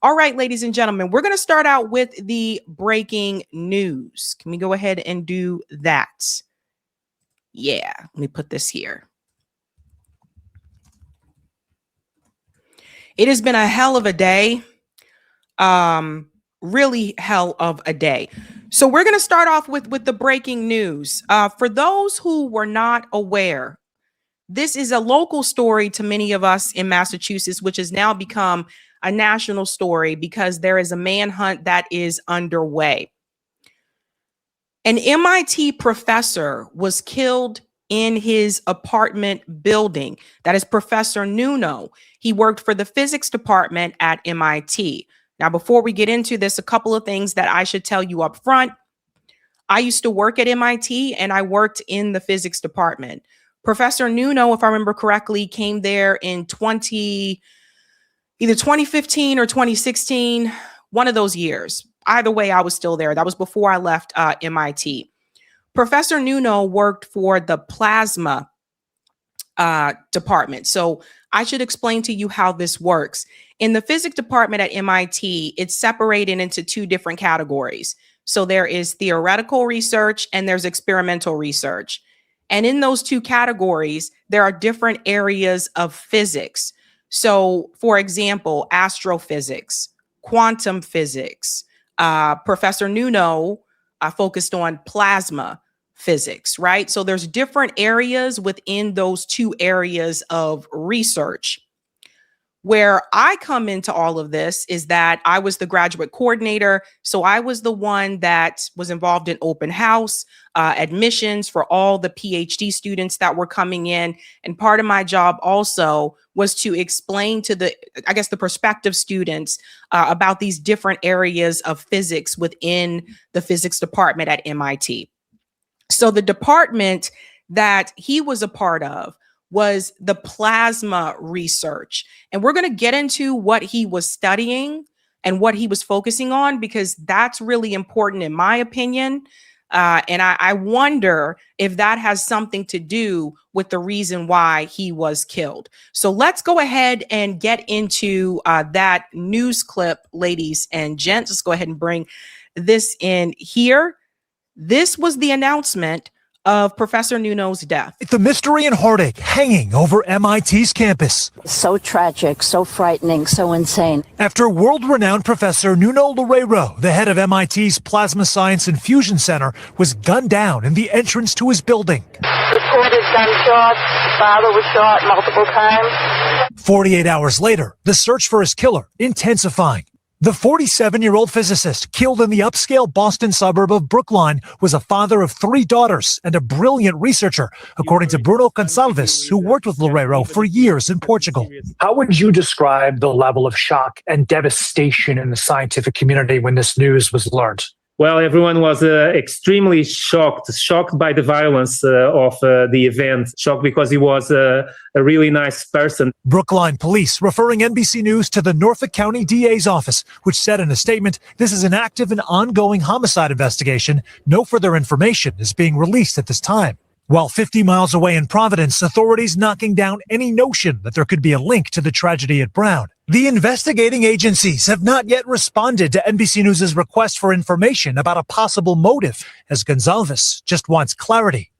All right, ladies and gentlemen, we're going to start out with the breaking news. Can we go ahead and do that? Yeah, let me put this here. It has been a hell of a day. Really hell of a day. So we're going to start off with the breaking news. For those who were not aware, this is a local story to many of us in Massachusetts, which has now become a national story because there is a manhunt that is underway. An MIT professor was killed in his apartment building. That is Professor Nuno. He worked for the physics department at MIT. Now, before we get into this, a couple of things that I should tell you up front. I used to work at MIT and I worked in the physics department. Professor Nuno, if I remember correctly, came there in either 2015 or 2016, one of those years. Either way, I was still there. That was before I left MIT. Professor Nuno worked for the plasma department. So I should explain to you how this works. In the physics department at MIT, it's separated into two different categories. So there is theoretical research and there's experimental research. And in those two categories, there are different areas of physics. So, for example, astrophysics, quantum physics. Professor Nuno focused on plasma physics, right? So there's different areas within those two areas of research. Where I come into all of this is that I was the graduate coordinator. So I was the one that was involved in open house, admissions for all the PhD students that were coming in. And part of my job also was to explain to the prospective students about these different areas of physics within the physics department at MIT. So the department that he was a part of was the plasma research. And we're going to get into what he was studying and what he was focusing on, because that's really important in my opinion. And I wonder if that has something to do with the reason why he was killed. So let's go ahead and get into that news clip, ladies and gents. Let's go ahead and bring this in here. This was the announcement of Professor Nuno's death. The mystery and heartache hanging over MIT's campus. So tragic, so frightening, so insane. After world-renowned Professor Nuno Loureiro, the head of MIT's Plasma Science and Fusion Center, was gunned down in the entrance to his building. Reported gunshots. Father was shot multiple times. 48 hours later, the search for his killer intensifying. The 47-year-old physicist killed in the upscale Boston suburb of Brookline was a father of 3 daughters and a brilliant researcher, according to Bruno Gonçalves, who worked with Loureiro for years in Portugal. How would you describe the level of shock and devastation in the scientific community when this news was learned? Well, everyone was extremely shocked by the violence of the event, shocked because he was a really nice person. Brookline police referring NBC News to the Norfolk County DA's office, which said in a statement, this is an active and ongoing homicide investigation. No further information is being released at this time. While 50 miles away in Providence, authorities knocking down any notion that there could be a link to the tragedy at Brown. The investigating agencies have not yet responded to NBC News' request for information about a possible motive, as Gonçalves just wants clarity.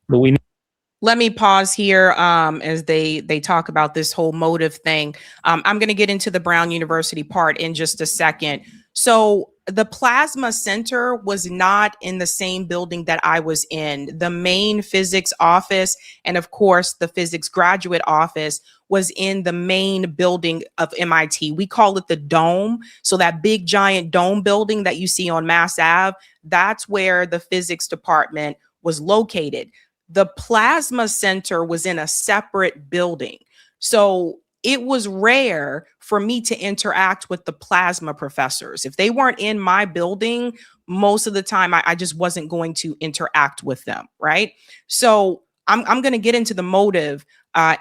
Let me pause here as they talk about this whole motive thing. I'm going to get into the Brown University part in just a second. So the Plasma Center was not in the same building that I was in. The main physics office and, of course, the physics graduate office was in the main building of MIT. We call it the Dome. So that big giant dome building that you see on Mass Ave, that's where the physics department was located. The Plasma Center was in a separate building. So it was rare for me to interact with the plasma professors. If they weren't in my building, most of the time I just wasn't going to interact with them, right? So I'm going to get into the motive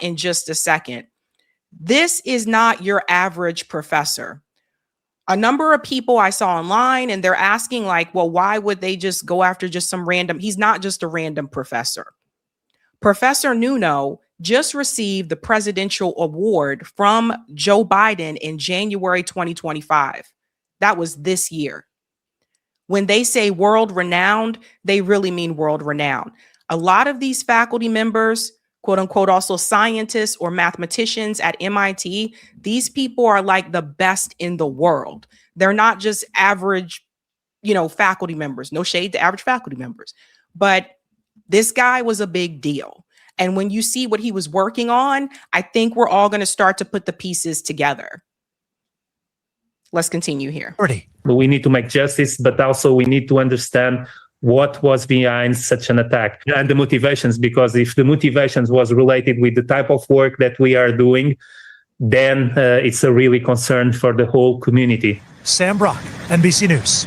in just a second. This is not your average professor. A number of people I saw online, and they're asking like, well, why would they just go after just some random? He's not just a random professor. Professor Nuno just received the presidential award from Joe Biden in January 2025. That was this year. When they say world renowned, they really mean world renowned. A lot of these faculty members, quote unquote, also scientists or mathematicians at MIT, these people are like the best in the world. They're not just average, faculty members. No shade to average faculty members. But this guy was a big deal. And when you see what he was working on, I think we're all going to start to put the pieces together. Let's continue here. We need to make justice, but also we need to understand what was behind such an attack and the motivations, because if the motivations was related with the type of work that we are doing, then it's a really concern for the whole community. Sam Brock, NBC News.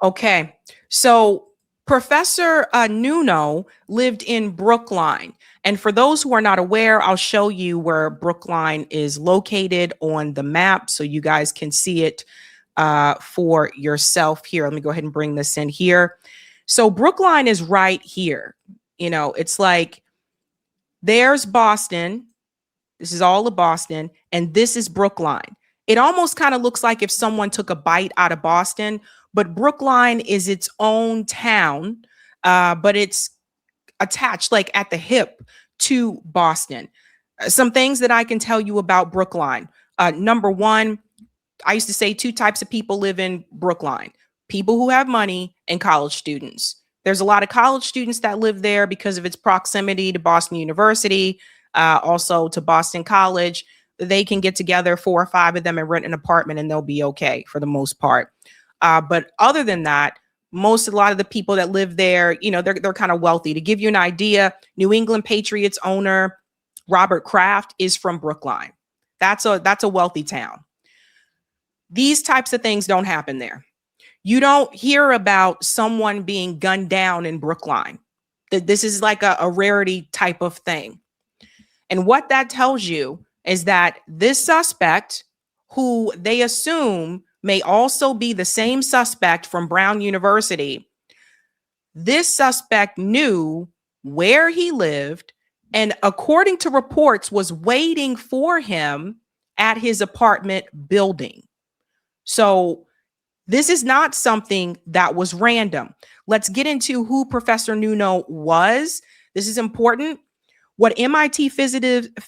Okay, so Professor Nuno lived in Brookline. And for those who are not aware, I'll show you where Brookline is located on the map so you guys can see it for yourself here. Let me go ahead and bring this in here. So Brookline is right here. It's like there's Boston. This is all of Boston. And this is Brookline. It almost kind of looks like if someone took a bite out of Boston, but Brookline is its own town, but it's attached like at the hip to Boston. Some things that I can tell you about Brookline. Number one, I used to say 2 types of people live in Brookline: people who have money and college students. There's a lot of college students that live there because of its proximity to Boston University, also to Boston College. They can get together 4 or 5 of them and rent an apartment and they'll be okay for the most part. But other than that, a lot of the people that live there, they're kind of wealthy. To give you an idea, New England Patriots owner Robert Kraft is from Brookline. That's a wealthy town. These types of things don't happen there. You don't hear about someone being gunned down in Brookline. This is like a rarity type of thing. And what that tells you is that this suspect, who they assume may also be the same suspect from Brown University, this suspect knew where he lived and, according to reports, was waiting for him at his apartment building. So this is not something that was random. Let's get into who Professor Nuno was. This is important. What MIT physicist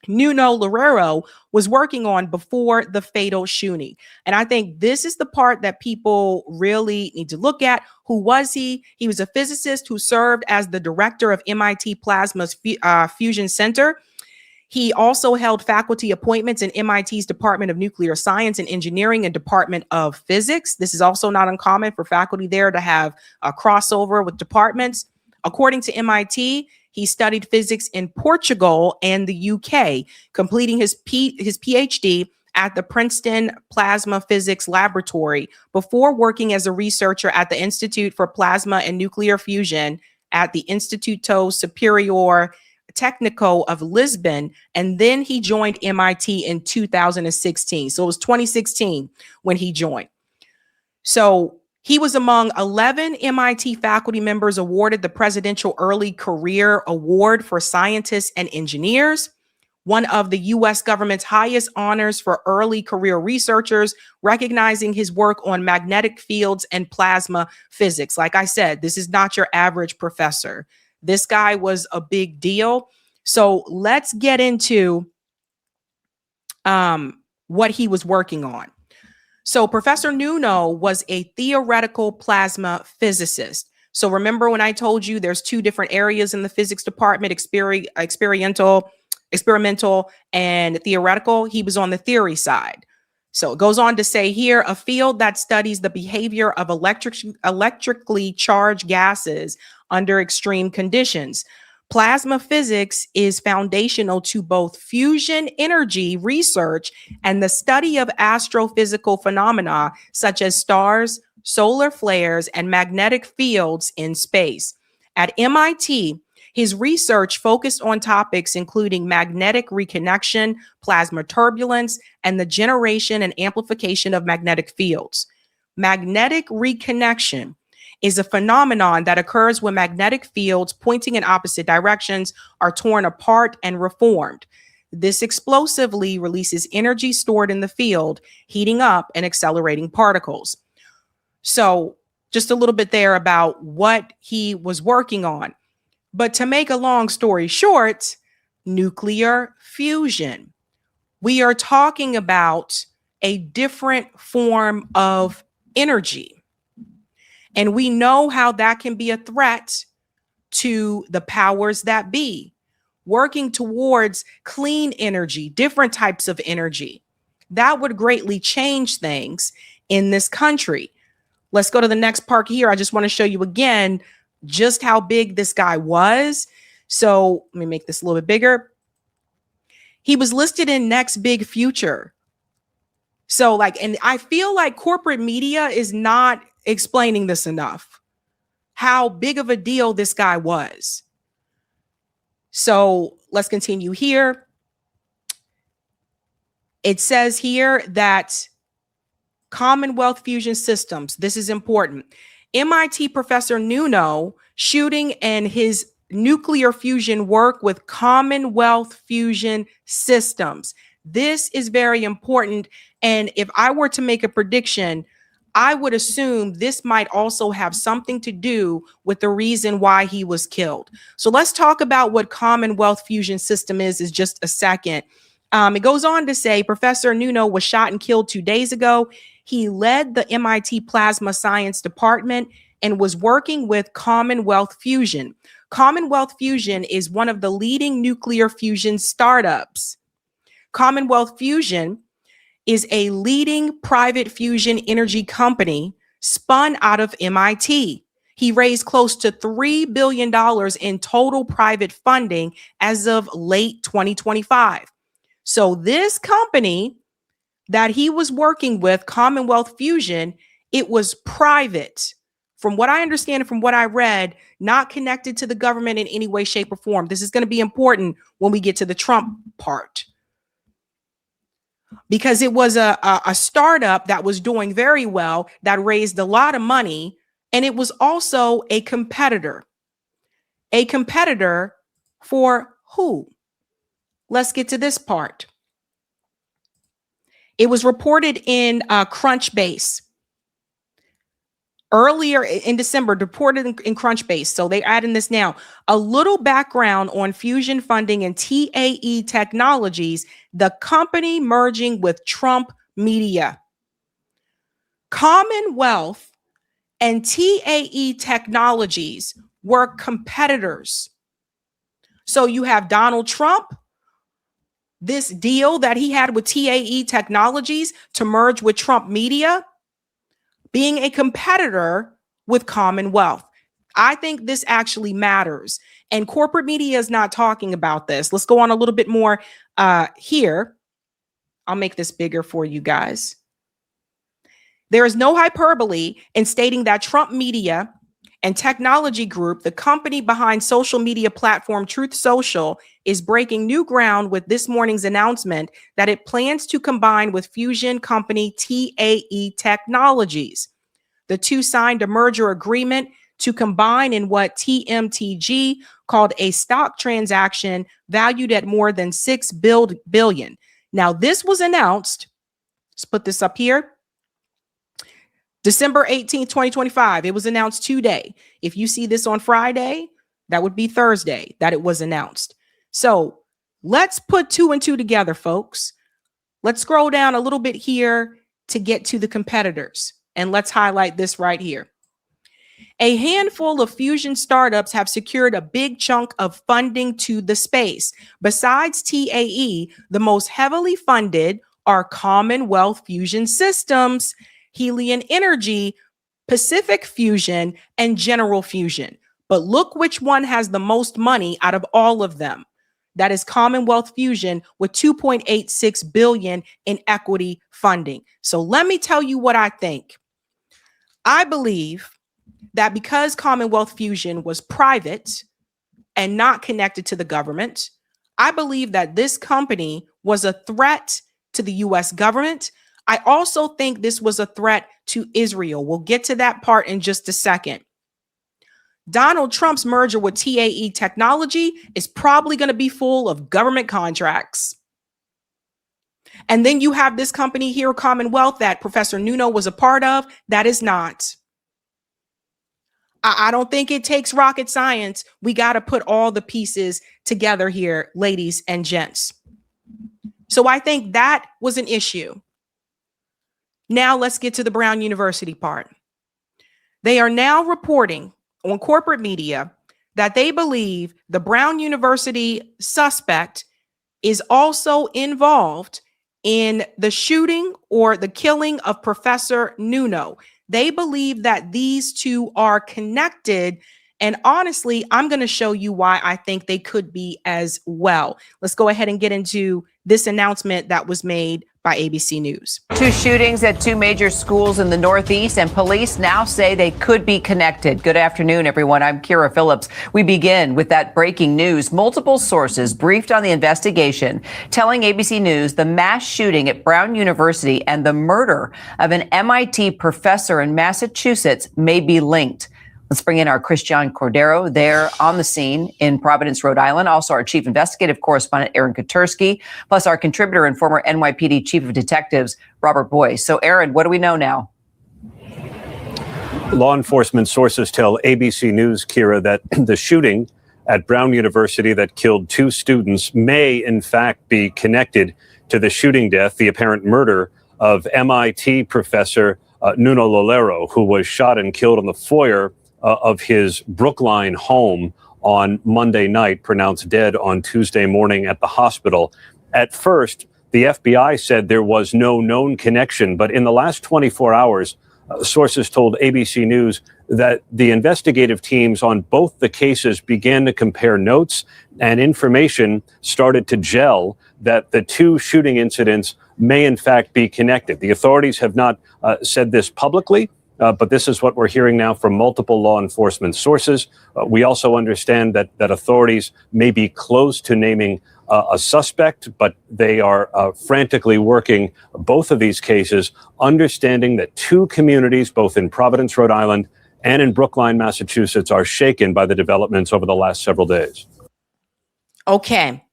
Nuno Loureiro was working on before the fatal shooting. And I think this is the part that people really need to look at. Who was he? He was a physicist who served as the director of MIT Plasma's Fusion Center. He also held faculty appointments in MIT's Department of Nuclear Science and Engineering and Department of Physics. This is also not uncommon for faculty there to have a crossover with departments. According to MIT, he studied physics in Portugal and the UK, completing his PhD at the Princeton Plasma Physics Laboratory before working as a researcher at the Institute for Plasma and Nuclear Fusion at the Instituto Superior Técnico of Lisbon. And then he joined MIT in 2016. So it was 2016 when he joined. So he was among 11 MIT faculty members awarded the Presidential Early Career Award for Scientists and Engineers, one of the U.S. government's highest honors for early career researchers, recognizing his work on magnetic fields and plasma physics. Like I said, this is not your average professor. This guy was a big deal. So let's get into what he was working on. So Professor Nuno was a theoretical plasma physicist. So remember when I told you there's 2 different areas in the physics department, experimental and theoretical? He was on the theory side. So it goes on to say here, a field that studies the behavior of electrically charged gases under extreme conditions. Plasma physics is foundational to both fusion energy research and the study of astrophysical phenomena such as stars, solar flares, and magnetic fields in space. At MIT, his research focused on topics including magnetic reconnection, plasma turbulence, and the generation and amplification of magnetic fields. Magnetic reconnection is a phenomenon that occurs when magnetic fields pointing in opposite directions are torn apart and reformed. This explosively releases energy stored in the field, heating up and accelerating particles. So just a little bit there about what he was working on. But to make a long story short, nuclear fusion. We are talking about a different form of energy. And we know how that can be a threat to the powers that be, working towards clean energy, different types of energy. That would greatly change things in this country. Let's go to the next part here. I just want to show you again just how big this guy was. So let me make this a little bit bigger. He was listed in Next Big Future. So and I feel like corporate media is not explaining this enough, how big of a deal this guy was. So let's continue here. It says here that Commonwealth Fusion Systems, this is important. MIT professor Nuno shooting and his nuclear fusion work with Commonwealth Fusion Systems. This is very important. And if I were to make a prediction, I would assume this might also have something to do with the reason why he was killed. So let's talk about what Commonwealth Fusion System is just a second. It goes on to say Professor Nuno was shot and killed 2 days ago. He led the MIT Plasma Science Department and was working with Commonwealth Fusion. Commonwealth Fusion is one of the leading nuclear fusion startups. Commonwealth Fusion is a leading private fusion energy company spun out of MIT. He raised close to $3 billion in total private funding as of late 2025. So this company that he was working with, Commonwealth Fusion, it was private. From what I understand and from what I read, not connected to the government in any way, shape, or form. This is going to be important when we get to the Trump part, because it was a startup that was doing very well, that raised a lot of money, and it was also a competitor. A competitor for who? Let's get to this part. It was reported in Crunchbase. Earlier in December, reported in Crunchbase. So they're adding this now. A little background on fusion funding and TAE Technologies, the company merging with Trump Media. Commonwealth and TAE Technologies were competitors. So you have Donald Trump, this deal that he had with TAE Technologies to merge with Trump Media, being a competitor with Commonwealth. I think this actually matters. And corporate media is not talking about this. Let's go on a little bit more here. I'll make this bigger for you guys. There is no hyperbole in stating that Trump Media and Technology Group, the company behind social media platform Truth Social, is breaking new ground with this morning's announcement that it plans to combine with fusion company TAE Technologies. The two signed a merger agreement to combine in what TMTG called a stock transaction valued at more than $6 billion. Now, this was announced. Let's put this up here. December 18th, 2025. It was announced today. If you see this on Friday, that would be Thursday that it was announced. So let's put 2 and 2 together, folks. Let's scroll down a little bit here to get to the competitors. And let's highlight this right here. A handful of fusion startups have secured a big chunk of funding to the space. Besides TAE, the most heavily funded are Commonwealth Fusion Systems, Helion Energy, Pacific Fusion, and General Fusion. But look which one has the most money out of all of them. That is Commonwealth Fusion with $2.86 billion in equity funding. So let me tell you what I think. I believe that because Commonwealth Fusion was private and not connected to the government, I believe that this company was a threat to the US government. I also think this was a threat to Israel. We'll get to that part in just a second. Donald Trump's merger with TAE Technology is probably going to be full of government contracts. And then you have this company here, Commonwealth, that Professor Nuno was a part of. That is not. I don't think it takes rocket science. We got to put all the pieces together here, ladies and gents. So I think that was an issue. Now let's get to the Brown University part. They are now reporting on corporate media that they believe the Brown University suspect is also involved in the shooting or the killing of Professor Nuno. They believe that these two are connected. And honestly, I'm going to show you why I think they could be as well. Let's go ahead and get into this announcement that was made by ABC News. 2 shootings at 2 major schools in the Northeast, and police now say they could be connected. Good afternoon, everyone. I'm Kira Phillips. We begin with that breaking news. Multiple sources briefed on the investigation, telling ABC News the mass shooting at Brown University and the murder of an MIT professor in Massachusetts may be linked. Let's bring in our Christian Cordero there on the scene in Providence, Rhode Island. Also, our chief investigative correspondent, Aaron Katursky, plus our contributor and former NYPD chief of detectives, Robert Boyce. So, Aaron, what do we know now? Law enforcement sources tell ABC News, Kira, that the shooting at Brown University that killed 2 students may, in fact, be connected to the shooting death, the apparent murder of MIT professor Nuno Loureiro, who was shot and killed in the foyer of his Brookline home on Monday night, pronounced dead on Tuesday morning at the hospital. At first, the FBI said there was no known connection, but in the last 24 hours, sources told ABC News that the investigative teams on both the cases began to compare notes, and information started to gel that the 2 shooting incidents may in fact be connected. The authorities have not said this publicly, but this is what we're hearing now from multiple law enforcement sources. We also understand that authorities may be close to naming a suspect, but they are frantically working both of these cases, understanding that 2 communities, both in Providence, Rhode Island, and in Brookline, Massachusetts, are shaken by the developments over the last several days. Okay.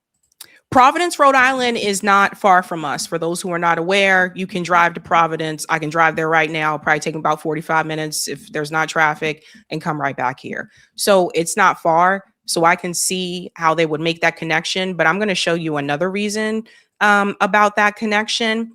Providence, Rhode Island is not far from us. For those who are not aware, you can drive to Providence. I can drive there right now, probably take about 45 minutes if there's not traffic, and come right back here. So it's not far. So I can see how they would make that connection. But I'm going to show you another reason about that connection.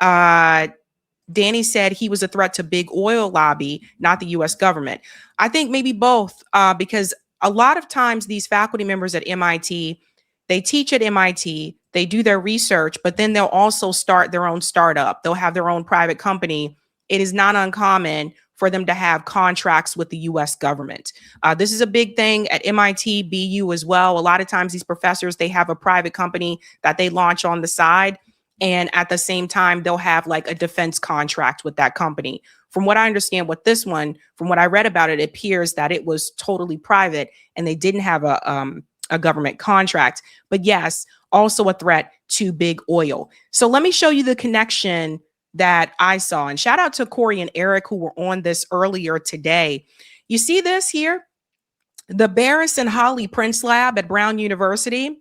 Danny said he was a threat to big oil lobby, not the U.S. government. I think maybe both, because a lot of times these faculty members at MIT, they teach at MIT, they do their research, but then they'll also start their own startup. They'll have their own private company. It is not uncommon for them to have contracts with the US government. This is a big thing at MIT, BU as well. A lot of times these professors, they have a private company that they launch on the side. And at the same time, they'll have like a defense contract with that company. From what I understand with this one, from what I read about it, it appears that it was totally private and they didn't have a government contract. But yes, also a threat to big oil. So let me show you the connection that I saw. And shout out to Corey and Eric who were on this earlier today. You see this here? The Barris and Holly Prince Lab at Brown University.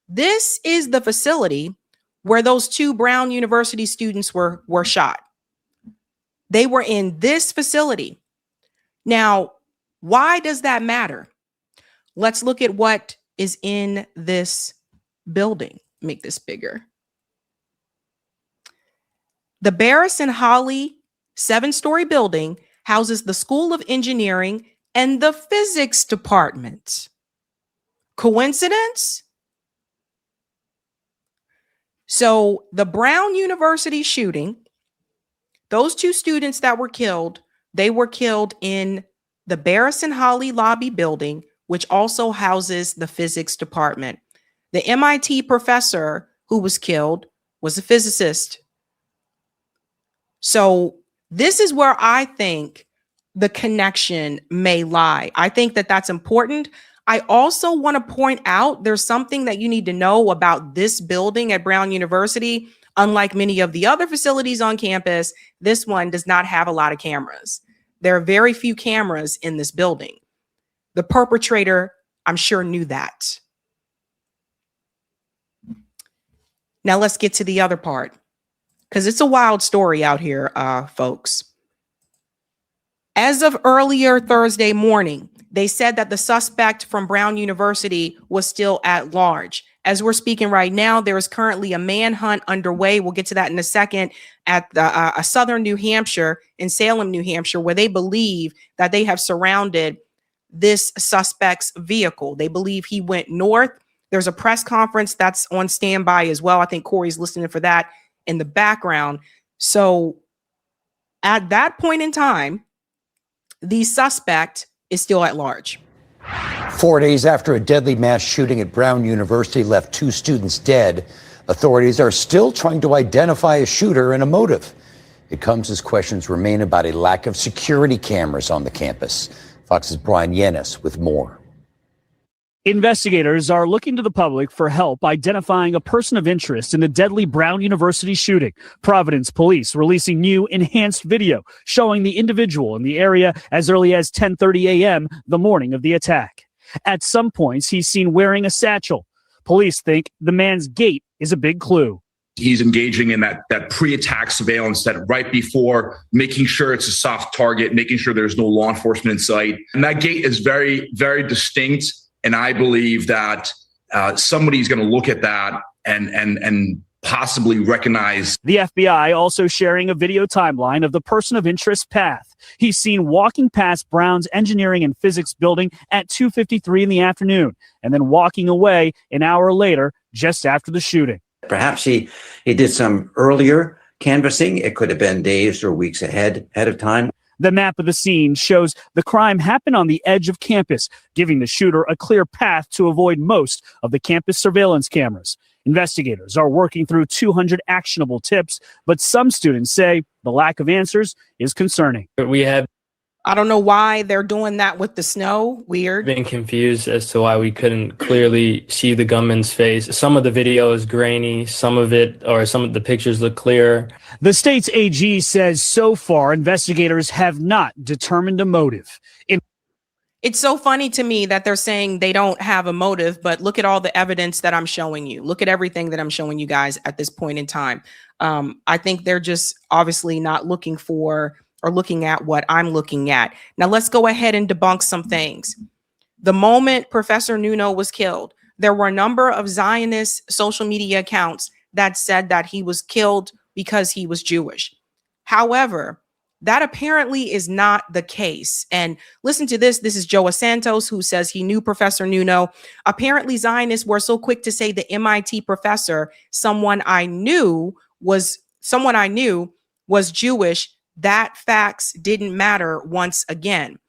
This is the facility where those 2 Brown University students were shot. They were in this facility. Now, why does that matter? Let's look at what is in this building. Make this bigger. The Barris and Holly 7-story building houses the School of Engineering and the Physics Department. Coincidence? So the Brown University shooting, those 2 students that were killed, they were killed in the Barris and Holly lobby building, which also houses the physics department. The MIT professor who was killed was a physicist. So this is where I think the connection may lie. I think that that's important. I also want to point out there's something that you need to know about this building at Brown University. Unlike many of the other facilities on campus, this one does not have a lot of cameras. There are very few cameras in this building. The perpetrator, I'm sure, knew that. Now let's get to the other part, because it's a wild story out here, folks. As of earlier Thursday morning, they said that the suspect from Brown University was still at large. As we're speaking right now, there is currently a manhunt underway. We'll get to that in a second at the southern New Hampshire, in Salem, New Hampshire, where they believe that they have surrounded this suspect's vehicle. They believe he went north. There's a press conference that's on standby as well. I think Corey's listening for that in the background. So at that point in time, the suspect is still at large. 4 days after a deadly mass shooting at Brown University left 2 students dead, authorities are still trying to identify a shooter and a motive. It comes as questions remain about a lack of security cameras on the campus. Fox's Brian Yanis with more. Investigators are looking to the public for help identifying a person of interest in the deadly Brown University shooting. Providence police releasing new enhanced video showing the individual in the area as early as 10:30 a.m. the morning of the attack. At some points, he's seen wearing a satchel. Police think the man's gait is a big clue. He's engaging in that pre-attack surveillance, that right before, making sure it's a soft target, making sure there's no law enforcement in sight. And that gait is very, very distinct. And I believe that somebody's going to look at that and possibly recognize. The FBI also sharing a video timeline of the person of interest path. He's seen walking past Brown's engineering and physics building at 2:53 in the afternoon, and then walking away an hour later, just after the shooting. Perhaps he did some earlier canvassing. It could have been days or weeks ahead of time. The map of the scene shows the crime happened on the edge of campus, giving the shooter a clear path to avoid most of the campus surveillance cameras. Investigators are working through 200 actionable tips, but some students say the lack of answers is concerning. I don't know why they're doing that with the snow. Weird. Been confused as to why we couldn't clearly see the gunman's face. Some of the video is grainy, some of the pictures look clear. The state's AG says so far investigators have not determined a motive. It's so funny to me that they're saying they don't have a motive, but look at all the evidence that I'm showing you. Look at everything that I'm showing you guys at this point in time. I think they're just obviously not looking for or looking at what I'm looking at. Now let's go ahead and debunk some things. The moment Professor Nuno was killed, there were a number of Zionist social media accounts that said that he was killed because he was Jewish. However, that apparently is not the case. And listen to this. This is Joa Santos, who says he knew Professor Nuno. Apparently, Zionists were so quick to say the MIT professor, someone I knew was Jewish, that facts didn't matter once again.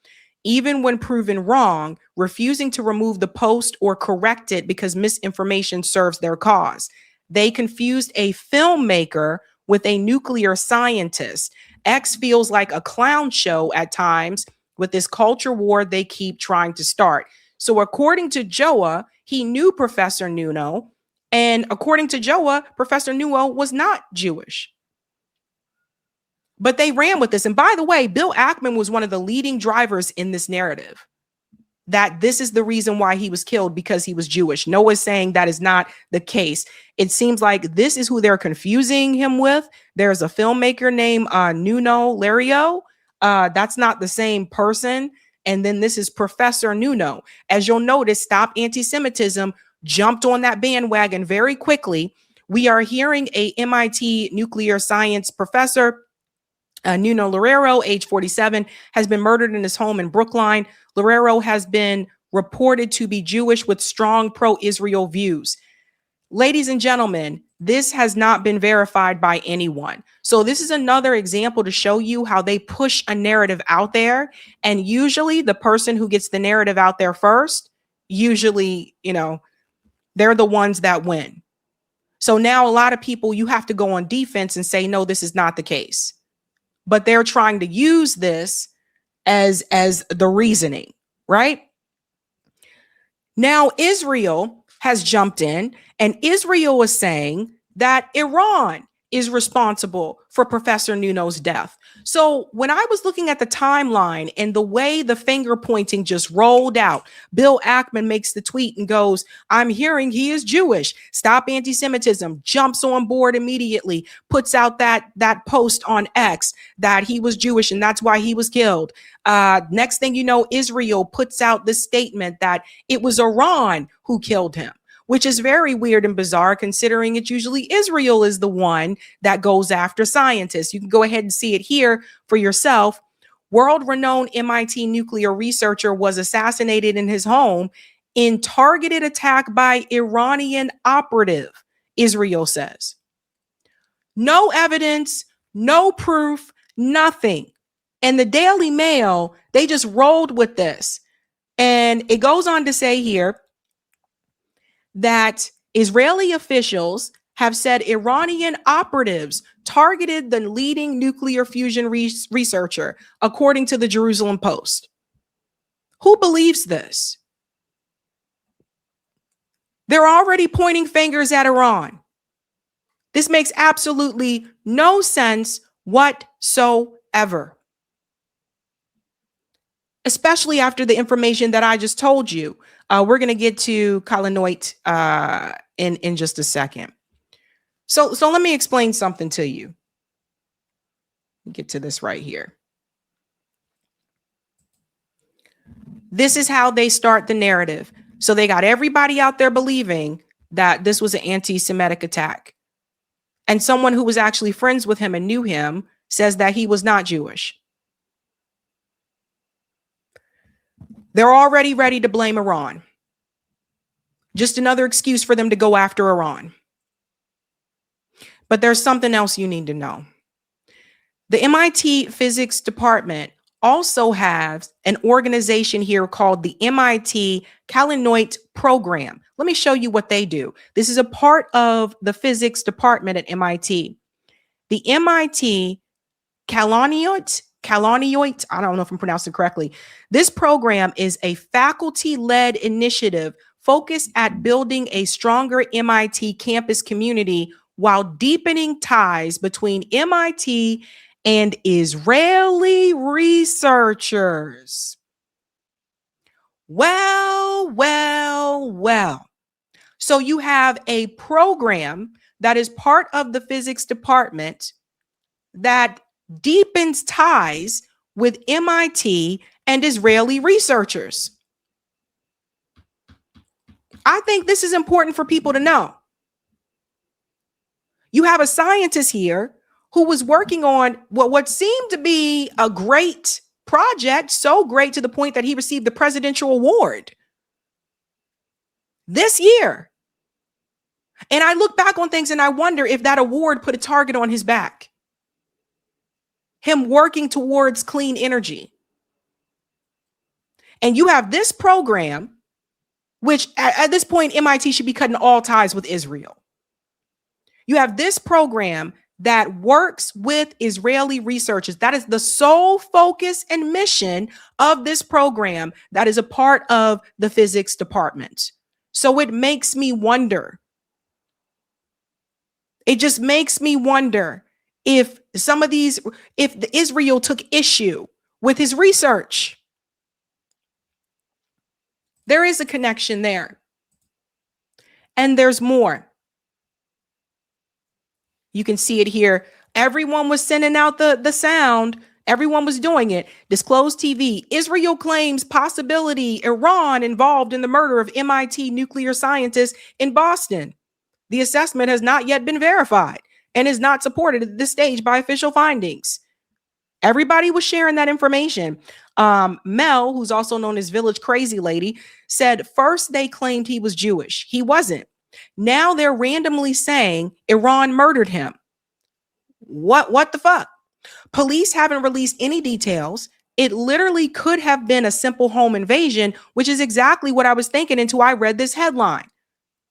Even when proven wrong, refusing to remove the post or correct it because misinformation serves their cause. They confused a filmmaker with a nuclear scientist. X feels like a clown show at times with this culture war they keep trying to start. So according to Joa, he knew Professor Nuno, and according to Joa, Professor Nuno was not Jewish. But they ran with this. And by the way, Bill Ackman was one of the leading drivers in this narrative, that this is the reason why he was killed, because he was Jewish. Noah's saying that is not the case. It seems like this is who they're confusing him with. There's a filmmaker named Nuno Lario. That's not the same person. And then this is Professor Nuno. As you'll notice, Stop Anti-Semitism jumped on that bandwagon very quickly. We are hearing a MIT nuclear science professor, Nuno Loureiro, age 47, has been murdered in his home in Brookline. Loureiro has been reported to be Jewish with strong pro-Israel views. Ladies and gentlemen, this has not been verified by anyone. So this is another example to show you how they push a narrative out there. And usually the person who gets the narrative out there first, usually, they're the ones that win. So now a lot of people, you have to go on defense and say, no, this is not the case. But they're trying to use this as the reasoning, right? Now, Israel has jumped in, and Israel is saying that Iran is responsible for Professor Nuno's death. So when I was looking at the timeline and the way the finger pointing just rolled out, Bill Ackman makes the tweet and goes, "I'm hearing he is Jewish. Stop anti-Semitism," jumps on board immediately, puts out that post on X that he was Jewish and that's why he was killed. Next thing you know, Israel puts out the statement that it was Iran who killed him, which is very weird and bizarre considering it's usually Israel is the one that goes after scientists. You can go ahead and see it here for yourself. World-renowned MIT nuclear researcher was assassinated in his home in targeted attack by Iranian operative, Israel says. No evidence, no proof, nothing. And the Daily Mail, they just rolled with this. And it goes on to say here that Israeli officials have said Iranian operatives targeted the leading nuclear fusion researcher, according to the Jerusalem Post. Who believes this? They're already pointing fingers at Iran. This makes absolutely no sense whatsoever, especially after the information that I just told you. We're going to get to Kalinoit in just a second. So let me explain something to you. Get to this right here. This is how they start the narrative. So they got everybody out there believing that this was an anti-Semitic attack. And someone who was actually friends with him and knew him says that he was not Jewish. They're already ready to blame Iran. Just another excuse for them to go after Iran. But there's something else you need to know. The MIT physics department also has an organization here called the MIT Kalinoit program. Let me show you what they do. This is a part of the physics department at MIT. The MIT Kalinoit, I don't know if I'm pronouncing it correctly. This program is a faculty-led initiative focused at building a stronger MIT campus community while deepening ties between MIT and Israeli researchers. Well. So you have a program that is part of the physics department that deepens ties with MIT and Israeli researchers. I think this is important for people to know. You have a scientist here who was working on what seemed to be a great project, so great to the point that he received the presidential award this year. And I look back on things and I wonder if that award put a target on his back. Him working towards clean energy. And you have this program, which at this point, MIT should be cutting all ties with Israel. You have this program that works with Israeli researchers. That is the sole focus and mission of this program that is a part of the physics department. So it makes me wonder. It just makes me wonder if Israel took issue with his research. There is a connection there. And there's more. You can see it here. Everyone was sending out the sound. Everyone was doing it. Disclosed TV. Israel claims possibility Iran involved in the murder of MIT nuclear scientist in Boston. The assessment has not yet been verified and is not supported at this stage by official findings. Everybody was sharing that information. Mel, who's also known as Village Crazy Lady, said first they claimed he was Jewish. He wasn't. Now they're randomly saying Iran murdered him. What the fuck? Police haven't released any details. It literally could have been a simple home invasion, which is exactly what I was thinking until I read this headline.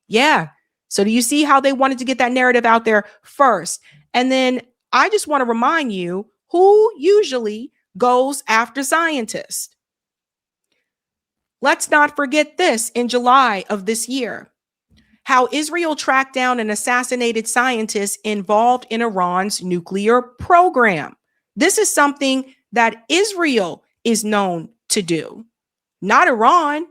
Yeah. So do you see how they wanted to get that narrative out there first? And then I just want to remind you who usually goes after scientists. Let's not forget this. In July of this year, how Israel tracked down and assassinated scientists involved in Iran's nuclear program. This is something that Israel is known to do, not Iran.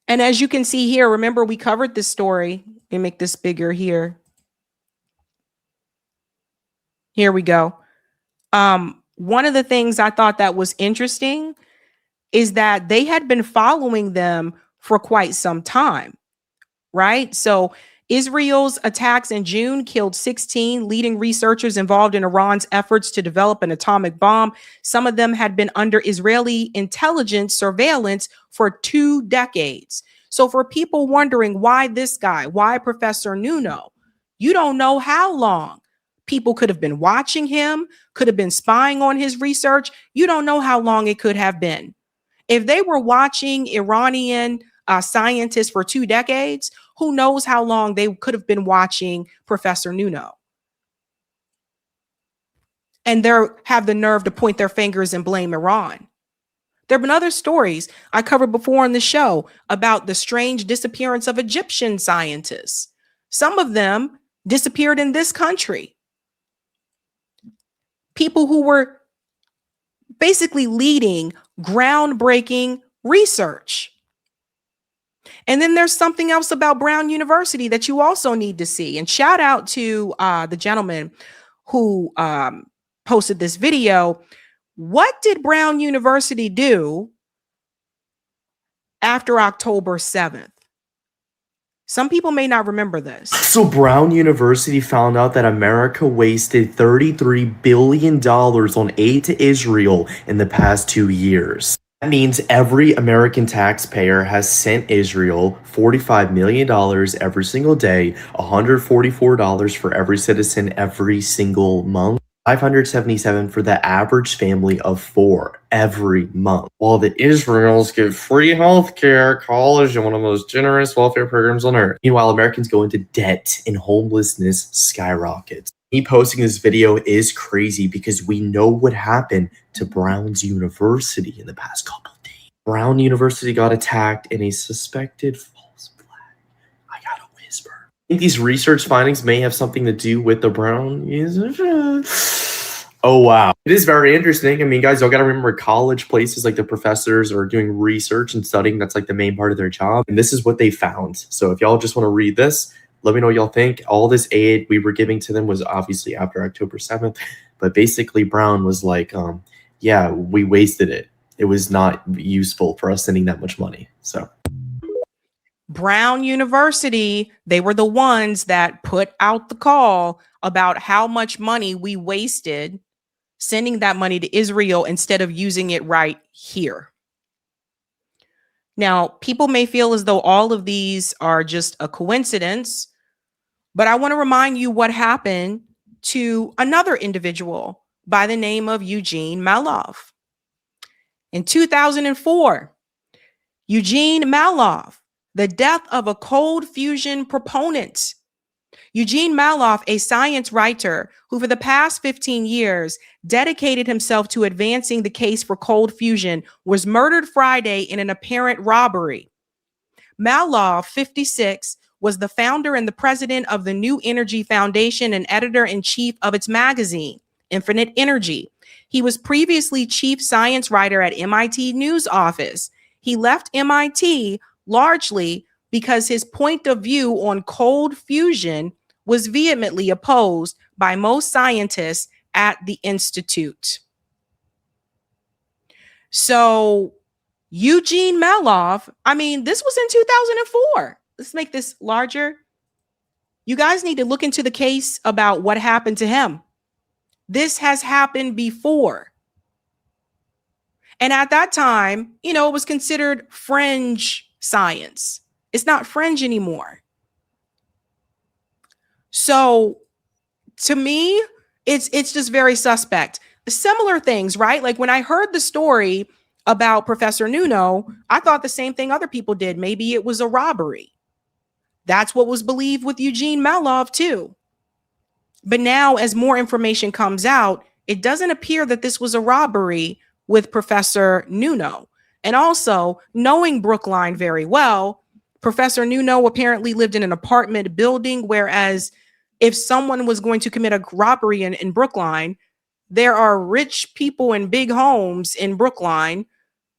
And as you can see here, remember we covered this story. Let me make this bigger here. Here we go. One of the things I thought that was interesting is that they had been following them for quite some time, right? So Israel's attacks in June killed 16 leading researchers involved in Iran's efforts to develop an atomic bomb. Some of them had been under Israeli intelligence surveillance for 2 decades. So for people wondering why this guy, why Professor Nuno, you don't know how long people could have been watching him, could have been spying on his research. You don't know how long it could have been. If they were watching Iranian scientists for 2 decades, who knows how long they could have been watching Professor Nuno. And they have the nerve to point their fingers and blame Iran. There have been other stories I covered before on the show about the strange disappearance of Egyptian scientists. Some of them disappeared in this country. People who were basically leading groundbreaking research. And then there's something else about Brown University that you also need to see. And shout out to the gentleman who posted this video. What did Brown University do after October 7th? Some people may not remember this. So Brown University found out that America wasted $33 billion on aid to Israel in the past 2 years. That means every American taxpayer has sent Israel $45 million every single day, $144 for every citizen every single month, $577 for the average family of 4 every month. While the Israels give free healthcare, college, and one of the most generous welfare programs on earth. Meanwhile, Americans go into debt and homelessness skyrockets. Me posting this video is crazy because we know what happened to Brown's University in the past couple of days. Brown University got attacked in a suspected false flag. I gotta whisper. I think these research findings may have something to do with the Brown. Oh, wow. It is very interesting. I mean, guys, y'all got to remember college places like the professors are doing research and studying. That's like the main part of their job. And this is what they found. So if y'all just want to read this, let me know what y'all think. All this aid we were giving to them was obviously after October 7th. But basically, Brown was like, yeah, we wasted it. It was not useful for us sending that much money. So Brown University, they were the ones that put out the call about how much money we wasted sending that money to Israel instead of using it right here. Now, people may feel as though all of these are just a coincidence, but I want to remind you what happened to another individual by the name of Eugene Malov. In 2004, Eugene Malov, the death of a cold fusion proponent. Eugene Malov, a science writer who for the past 15 years dedicated himself to advancing the case for cold fusion, was murdered Friday in an apparent robbery. Malov, 56, was the founder and the president of the New Energy Foundation and editor-in-chief of its magazine, Infinite Energy. He was previously chief science writer at MIT News Office. He left MIT largely because his point of view on cold fusion was vehemently opposed by most scientists at the Institute. So Eugene Malov, I mean, this was in 2004. Let's make this larger. You guys need to look into the case about what happened to him. This has happened before. And at that time, you know, it was considered fringe science. It's not fringe anymore. So to me, it's just very suspect. Similar things, right? Like when I heard the story about Professor Nuno, I thought the same thing other people did. Maybe it was a robbery. That's what was believed with Eugene Malov too. But now as more information comes out, it doesn't appear that this was a robbery with Professor Nuno. And also, knowing Brookline very well, Professor Nuno apparently lived in an apartment building, whereas if someone was going to commit a robbery in Brookline, there are rich people in big homes in Brookline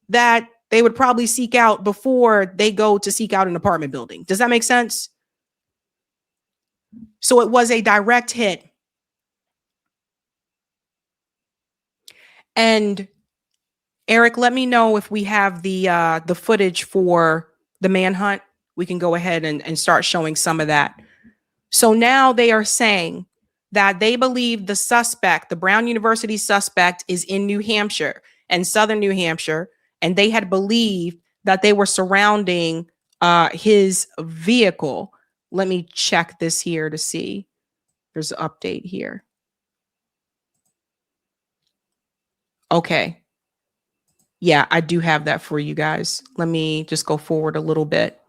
that they would probably seek out before they go to seek out an apartment building. Does that make sense? So it was a direct hit. And Eric, let me know if we have the footage for the manhunt. We can go ahead and start showing some of that. So now they are saying that they believe the suspect, the Brown University suspect, is in New Hampshire and southern New Hampshire, and they had believed that they were surrounding his vehicle. Let me check this here to see. There's an update here. Okay. Yeah, I do have that for you guys. Let me just go forward a little bit.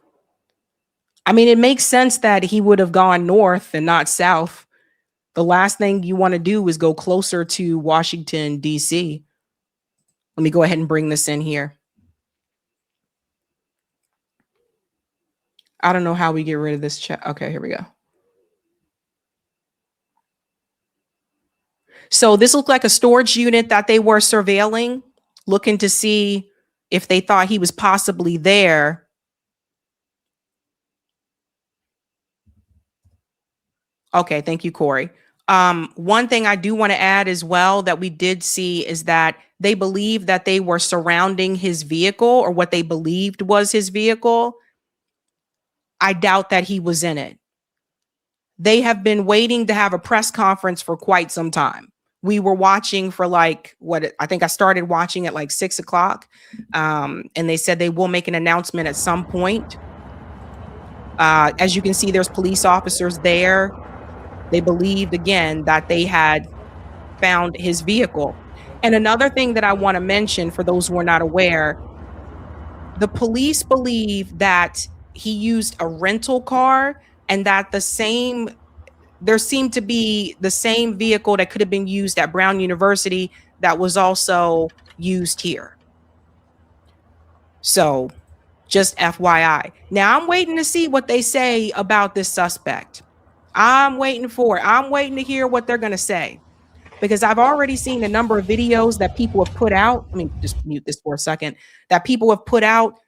I mean, it makes sense that he would have gone north and not south. The last thing you want to do is go closer to Washington, D.C. Let me go ahead and bring this in here. I don't know how we get rid of this chat. Okay, here we go. So this looked like a storage unit that they were surveilling, looking to see if they thought he was possibly there. Okay, thank you, Corey. One thing I do want to add as well that we did see is that they believe that they were surrounding his vehicle, or what they believed was his vehicle. I doubt that he was in it. They have been waiting to have a press conference for quite some time. We were watching for I think I started watching at like 6 o'clock. And they said they will make an announcement at some point. As you can see, there's police officers there. They believed, again, that they had found his vehicle. And another thing that I want to mention for those who are not aware, the police believe that he used a rental car, and that there seemed to be the same vehicle that could have been used at Brown University that was also used here. So just FYI. Now I'm waiting to see what they say about this suspect. I'm waiting for it. I'm waiting to hear what they're going to say, because I've already seen a number of videos that people have put out. Let me just mute this for a second. That people have put out.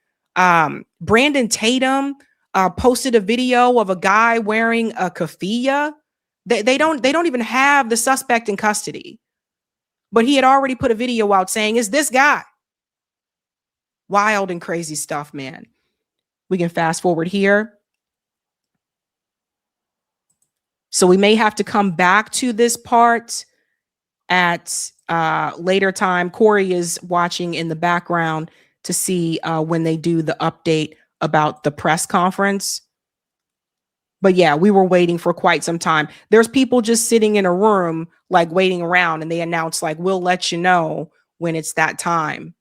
Brandon Tatum posted a video of a guy wearing a keffiyeh. They don't even have the suspect in custody, but he had already put a video out saying, "Is this guy?" Wild and crazy stuff, man. We can fast forward here. So we may have to come back to this part at later time. Corey is watching in the background to see when they do the update about the press conference. But yeah, we were waiting for quite some time. There's people just sitting in a room, like waiting around, and they announce like, "We'll let you know when it's that time."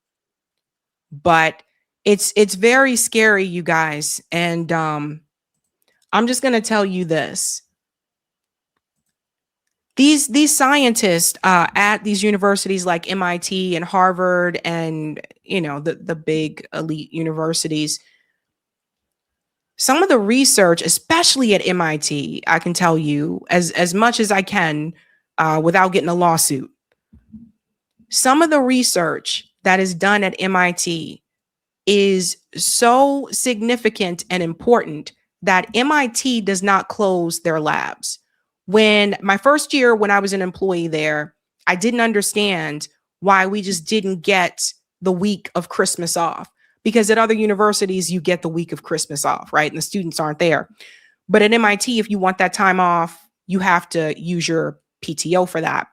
But it's very scary, you guys. And I'm just going to tell you this. These scientists at these universities like MIT and Harvard and, the big elite universities, some of the research, especially at MIT, I can tell you as much as I can without getting a lawsuit. Some of the research that is done at MIT is so significant and important that MIT does not close their labs. When my first year, when I was an employee there, I didn't understand why we just didn't get the week of Christmas off, because at other universities, you get the week of Christmas off, right? And the students aren't there. But at MIT, if you want that time off, you have to use your PTO for that.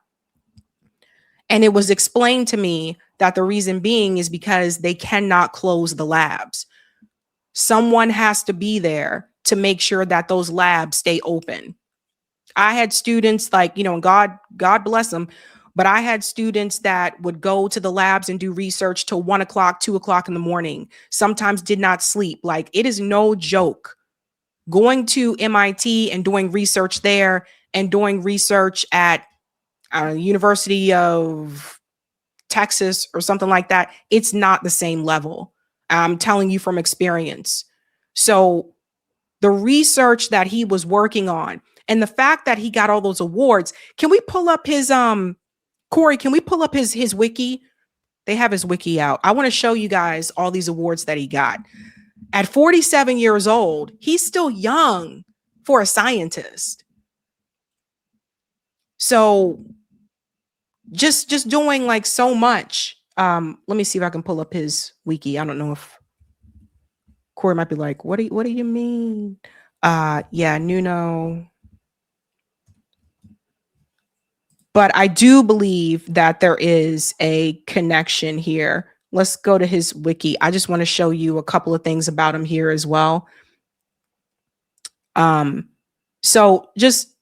And it was explained to me that the reason being is because they cannot close the labs. Someone has to be there to make sure that those labs stay open. I had students and God bless them, but I had students that would go to the labs and do research till 1 o'clock, 2 o'clock in the morning, sometimes did not sleep. Like, it is no joke going to MIT and doing research there and doing research at University of Texas or something like that, it's not the same level. I'm telling you from experience. So the research that he was working on and the fact that he got all those awards, can we pull up his, Corey, can we pull up his wiki? They have his wiki out. I want to show you guys all these awards that he got. At 47 years old, he's still young for a scientist. So just doing like so much. Let me see if I can pull up his wiki. I don't know if Corey might be like, what do you mean? Yeah, Nuno. But I do believe that there is a connection here. Let's go to his wiki. I just want to show you a couple of things about him here as well. So just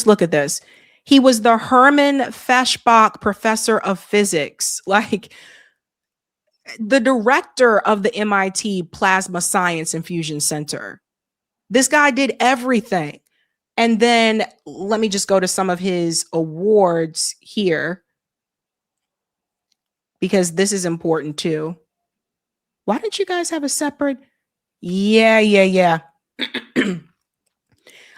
look at this. He was the Hermann Feshbach Professor of Physics, like the director of the MIT Plasma Science and Fusion Center. This guy did everything. And then let me just go to some of his awards here, because this is important too. Why don't you guys have a separate? Yeah.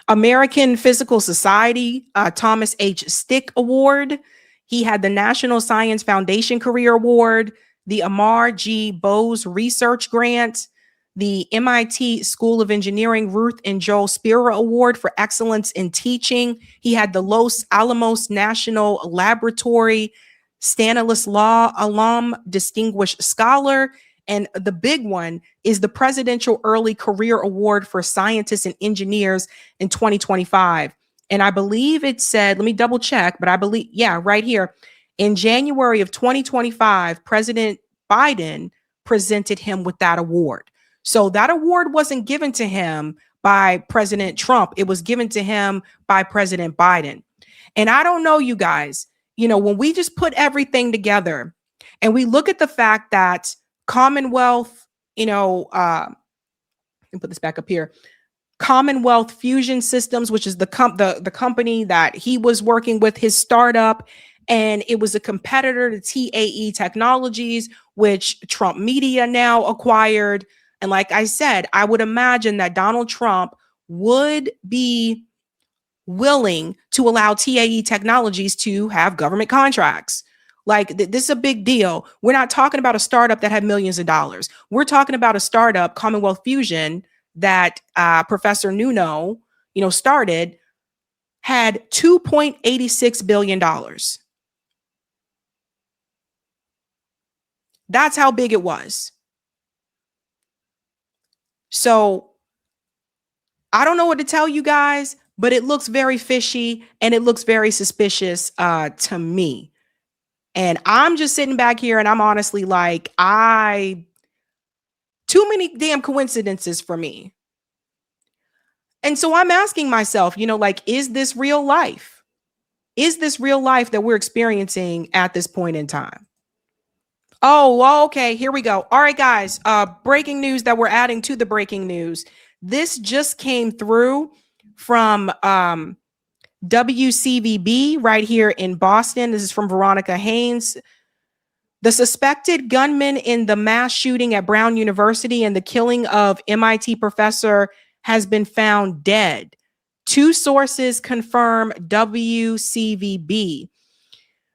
American Physical Society, Thomas H. Stick Award. He had the National Science Foundation Career Award, the Amar G. Bose Research Grant, the MIT School of Engineering Ruth and Joel Spira Award for Excellence in Teaching. He had the Los Alamos National Laboratory Stanislaw Alum Distinguished Scholar. And the big one is the Presidential Early Career Award for Scientists and Engineers in 2025. And I believe it said, let me double check, but I believe, yeah, right here. In January of 2025, President Biden presented him with that award. So that award wasn't given to him by President Trump. It was given to him by President Biden. And I don't know, you guys, when we just put everything together and we look at the fact that Commonwealth, let me put this back up here. Commonwealth Fusion Systems, which is the company that he was working with, his startup, and it was a competitor to TAE Technologies, which Trump Media now acquired. And like I said, I would imagine that Donald Trump would be willing to allow TAE Technologies to have government contracts. Like this is a big deal. We're not talking about a startup that had millions of dollars. We're talking about a startup, Commonwealth Fusion, that Professor Nuno, started, had $2.86 billion. That's how big it was. So I don't know what to tell you guys, but it looks very fishy and it looks very suspicious to me. And I'm just sitting back here and I'm honestly like, too many damn coincidences for me. And so I'm asking myself, is this real life? Is this real life that we're experiencing at this point in time? Oh, okay. Here we go. All right, guys. Breaking news that we're adding to the breaking news. This just came through from WCVB right here in Boston. This is from Veronica Haynes. The suspected gunman in the mass shooting at Brown University and the killing of MIT professor has been found dead. Two sources confirm WCVB.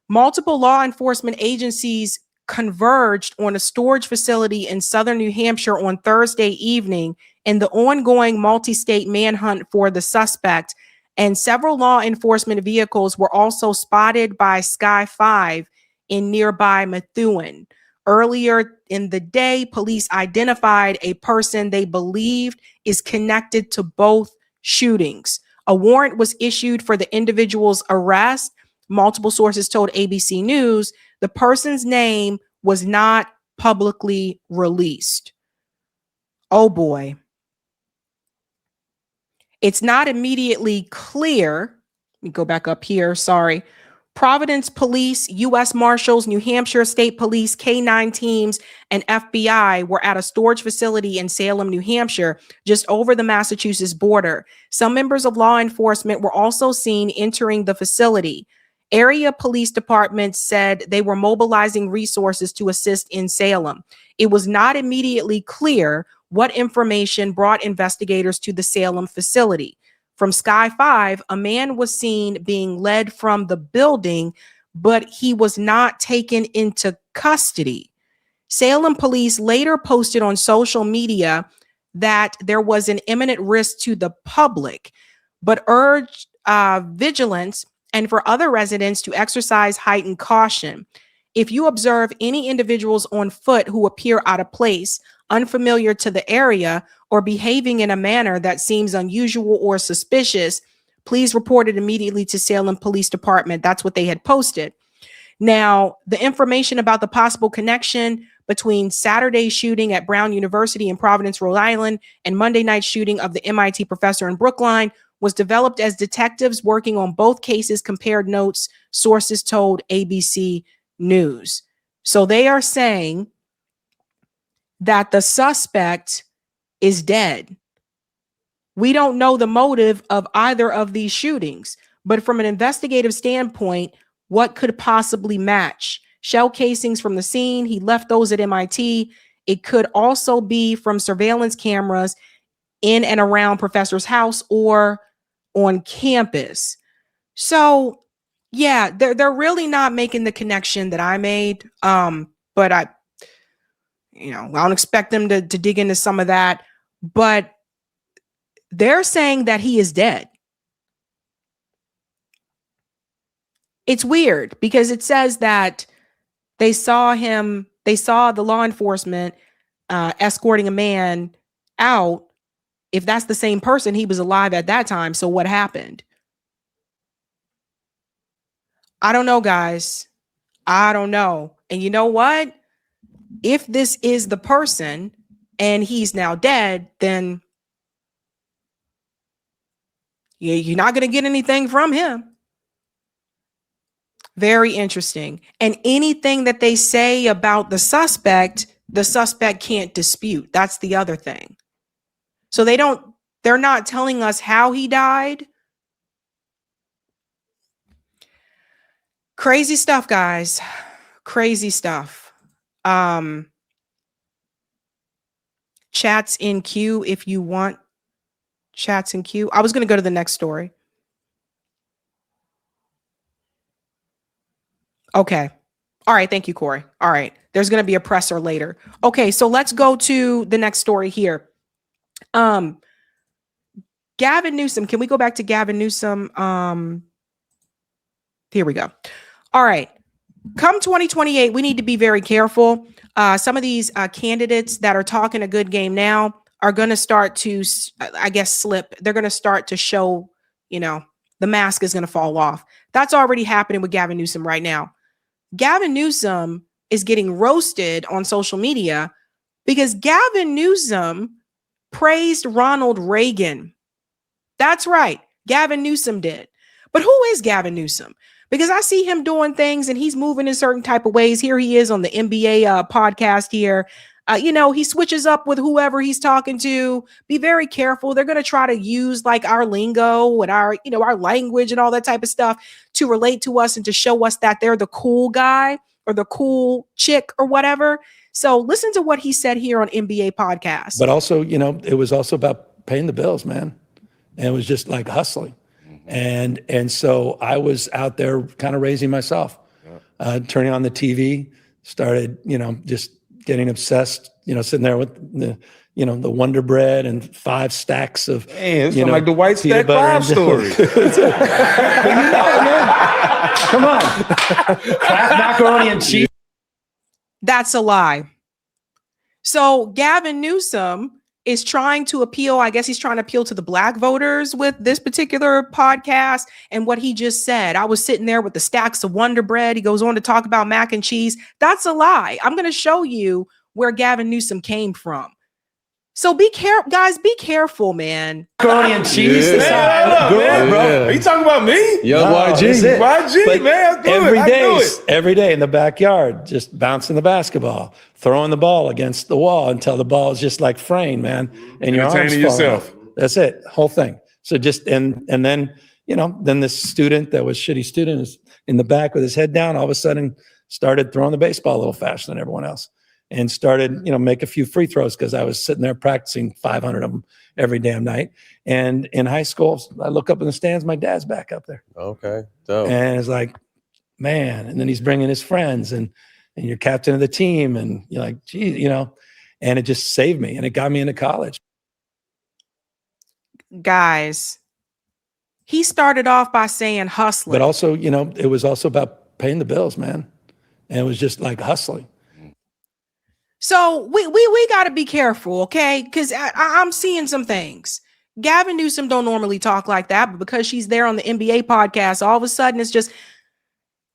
Multiple law enforcement agencies converged on a storage facility in southern New Hampshire on Thursday evening in the ongoing multi-state manhunt for the suspect. And several law enforcement vehicles were also spotted by Sky 5 in nearby Methuen. Earlier in the day, police identified a person they believed is connected to both shootings. A warrant was issued for the individual's arrest. Multiple sources told ABC News the person's name was not publicly released. Oh boy. It's not immediately clear. Let me go back up here. Sorry. Providence Police, U.S. Marshals, New Hampshire State Police, K-9 teams, and FBI were at a storage facility in Salem, New Hampshire, just over the Massachusetts border. Some members of law enforcement were also seen entering the facility. Area police departments said they were mobilizing resources to assist in Salem. It was not immediately clear what information brought investigators to the Salem facility. From Sky 5, a man was seen being led from the building, but he was not taken into custody. Salem police later posted on social media that there was an imminent risk to the public, but urged vigilance and for other residents to exercise heightened caution. If you observe any individuals on foot who appear out of place, unfamiliar to the area, or behaving in a manner that seems unusual or suspicious, please report it immediately to Salem Police Department. That's what they had posted. Now, the information about the possible connection between Saturday's shooting at Brown University in Providence, Rhode Island, and Monday night's shooting of the MIT professor in Brookline was developed as detectives working on both cases compared notes, sources told ABC News. So they are saying that the suspect is dead. We don't know the motive of either of these shootings, but from an investigative standpoint, what could possibly match? Shell casings from the scene, he left those at MIT. It could also be from surveillance cameras in and around professor's house or on campus. So yeah, they're really not making the connection that I made. But I don't expect them to dig into some of that, but they're saying that he is dead. It's weird because it says that they saw the law enforcement escorting a man out. If that's the same person, he was alive at that time. So what happened? I don't know, guys. I don't know. And you know what? If this is the person and he's now dead, then you're not going to get anything from him. Very interesting. And anything that they say about the suspect can't dispute. That's the other thing. So they're not telling us how he died. Crazy stuff, guys. Crazy stuff. Chats in queue if you want. Chats in queue. I was going to go to the next story. Okay. All right. Thank you, Corey. All right. There's going to be a presser later. Okay. So let's go to the next story here. Gavin Newsom. Can we go back to Gavin Newsom? Here we go. All right. Come 2028, we need to be very careful. Some of these candidates that are talking a good game now are going to start to, I guess, slip. They're going to start to show, the mask is going to fall off. That's already happening with Gavin Newsom right now. Gavin Newsom is getting roasted on social media because Gavin Newsom praised Ronald Reagan. That's right. Gavin Newsom did. But who is Gavin Newsom? Because I see him doing things and he's moving in certain type of ways. Here he is on the NBA podcast here. He switches up with whoever he's talking to. Be very careful. They're going to try to use like our lingo and our language and all that type of stuff to relate to us and to show us that they're the cool guy or the cool chick or whatever. So listen to what he said here on NBA podcast. But also, it was also about paying the bills, man. And it was just like hustling. And so I was out there kind of raising myself, turning on the TV, started, just getting obsessed, sitting there with the Wonder Bread and 5 stacks of, it's like the White Stack 5 story. Come on. Kraft macaroni and cheese. That's a lie. So Gavin Newsom is trying to appeal. I guess he's trying to appeal to the black voters with this particular podcast and what he just said. I was sitting there with the stacks of Wonder Bread. He goes on to talk about mac and cheese. That's a lie. I'm going to show you where Gavin Newsom came from. So be careful, guys. Be careful, man. Macaroni and cheese. Are you talking about me? Yo, YG, but man. Every day in the backyard, just bouncing the basketball, throwing the ball against the wall until the ball is just like fraying, man. And your arms fall off. That's it, whole thing. So just and then then this student that was shitty student is in the back with his head down, all of a sudden started throwing the baseball a little faster than everyone else and started, make a few free throws because I was sitting there practicing 500 of them every damn night. And in high school, I look up in the stands, my dad's back up there. Okay. Dope. And it's like, man, and then he's bringing his friends and you're captain of the team. And you're like, gee, and it just saved me and it got me into college. Guys, he started off by saying hustling. But also, it was also about paying the bills, man. And it was just like hustling. So we got to be careful, okay? Because I'm seeing some things. Gavin Newsom don't normally talk like that, but because she's there on the NBA podcast, all of a sudden it's just,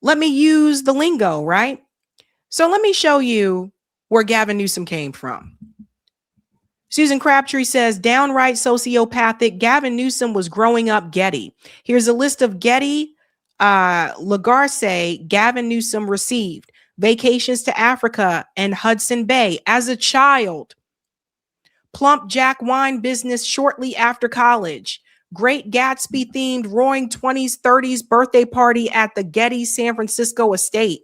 let me use the lingo, right? So let me show you where Gavin Newsom came from. Susan Crabtree says, downright sociopathic, Gavin Newsom was growing up Getty. Here's a list of Getty Lagarce Gavin Newsom received. Vacations to Africa and Hudson Bay as a child. Plump Jack wine business shortly after college. Great Gatsby themed roaring 20s, 30s birthday party at the Getty San Francisco estate.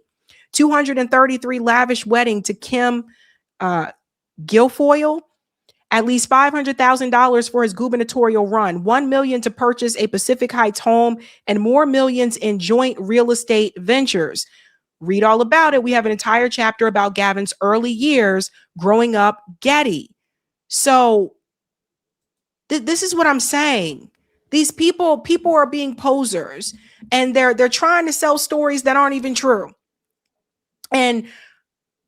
233 lavish wedding to Kim Guilfoyle. At least $500,000 for his gubernatorial run, $1 million to purchase a Pacific Heights home, and more millions in joint real estate ventures. Read all about it. We have an entire chapter about Gavin's early years growing up Getty. So this is what I'm saying. These people are being posers, and they're trying to sell stories that aren't even true. And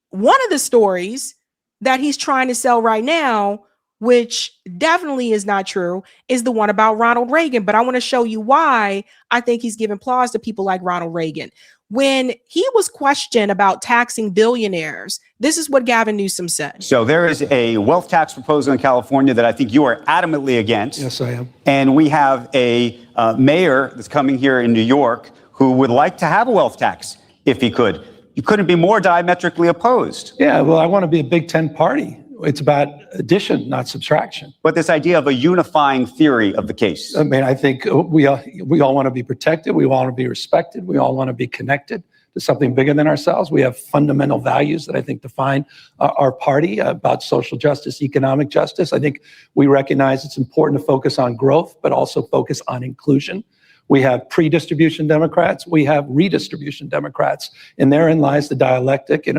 one of the stories that he's trying to sell right now, which definitely is not true, is the one about Ronald Reagan. But I want to show you why I think he's giving applause to people like Ronald Reagan. When he was questioned about taxing billionaires, this is what Gavin Newsom said. So there is a wealth tax proposal in California that I think you are adamantly against. Yes, I am. And we have a mayor that's coming here in New York who would like to have a wealth tax if he could. You couldn't be more diametrically opposed. Yeah, well, I want to be a Big Ten party. It's about addition, not subtraction. But this idea of a unifying theory of the case. I mean, I think we all want to be protected. We all want to be respected. We all want to be connected to something bigger than ourselves. We have fundamental values that I think define our party about social justice, economic justice. I think we recognize it's important to focus on growth, but also focus on inclusion. We have pre-distribution Democrats. We have redistribution Democrats. And therein lies the dialectic, and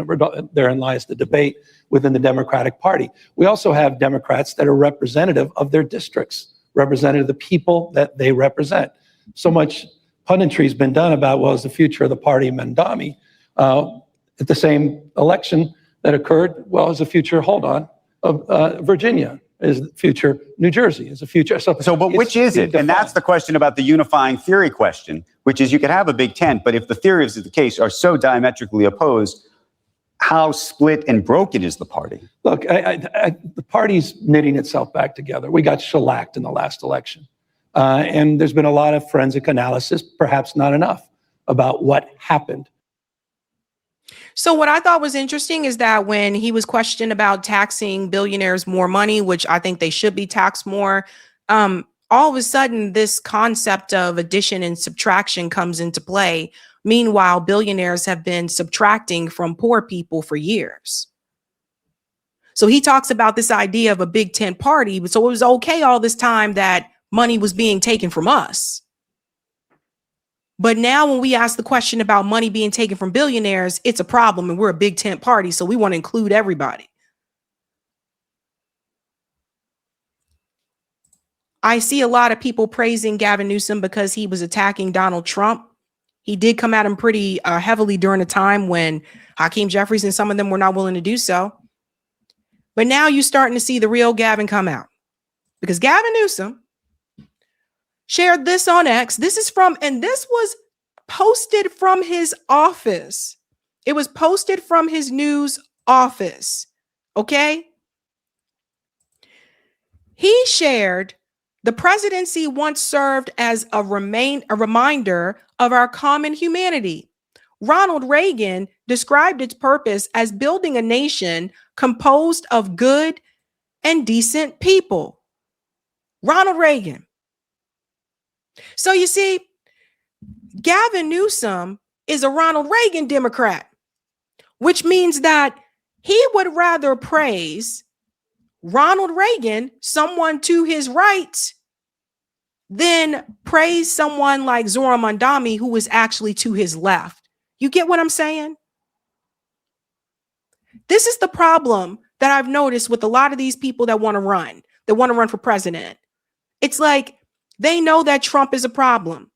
therein lies the debate within the Democratic Party. We also have Democrats that are representative of their districts, representative of the people that they represent. So much punditry has been done about, well, is the future of the party Mendami? At the same election that occurred, well, is the future, of Virginia? Is the future New Jersey? Is the future? But which is it? And that's the question about the unifying theory question, which is you could have a big tent, but if the theories of the case are so diametrically opposed, how split and broken is the party? Look, the party's knitting itself back together. We got shellacked in the last election. And there's been a lot of forensic analysis, perhaps not enough, about what happened. So what I thought was interesting is that when he was questioned about taxing billionaires more money, which I think they should be taxed more, all of a sudden this concept of addition and subtraction comes into play. Meanwhile, billionaires have been subtracting from poor people for years. So he talks about this idea of a Big Ten party. So it was okay all this time that money was being taken from us. But now when we ask the question about money being taken from billionaires, it's a problem, and we're a Big Tent party, so we want to include everybody. I see a lot of people praising Gavin Newsom because he was attacking Donald Trump. He did come at him pretty heavily during a time when Hakeem Jeffries and some of them were not willing to do so. But now you're starting to see the real Gavin come out, because Gavin Newsom shared this on X. This was posted from his office. It was posted from his news office. Okay. He shared, the presidency once served as a reminder of our common humanity. Ronald Reagan described its purpose as building a nation composed of good and decent people. Ronald Reagan. So you see, Gavin Newsom is a Ronald Reagan Democrat, which means that he would rather praise Ronald Reagan, someone to his right, than praise someone like Zohran Mamdani, who is actually to his left. You get what I'm saying? This is the problem that I've noticed with a lot of these people that want to run for president. It's like they know that Trump is a problem,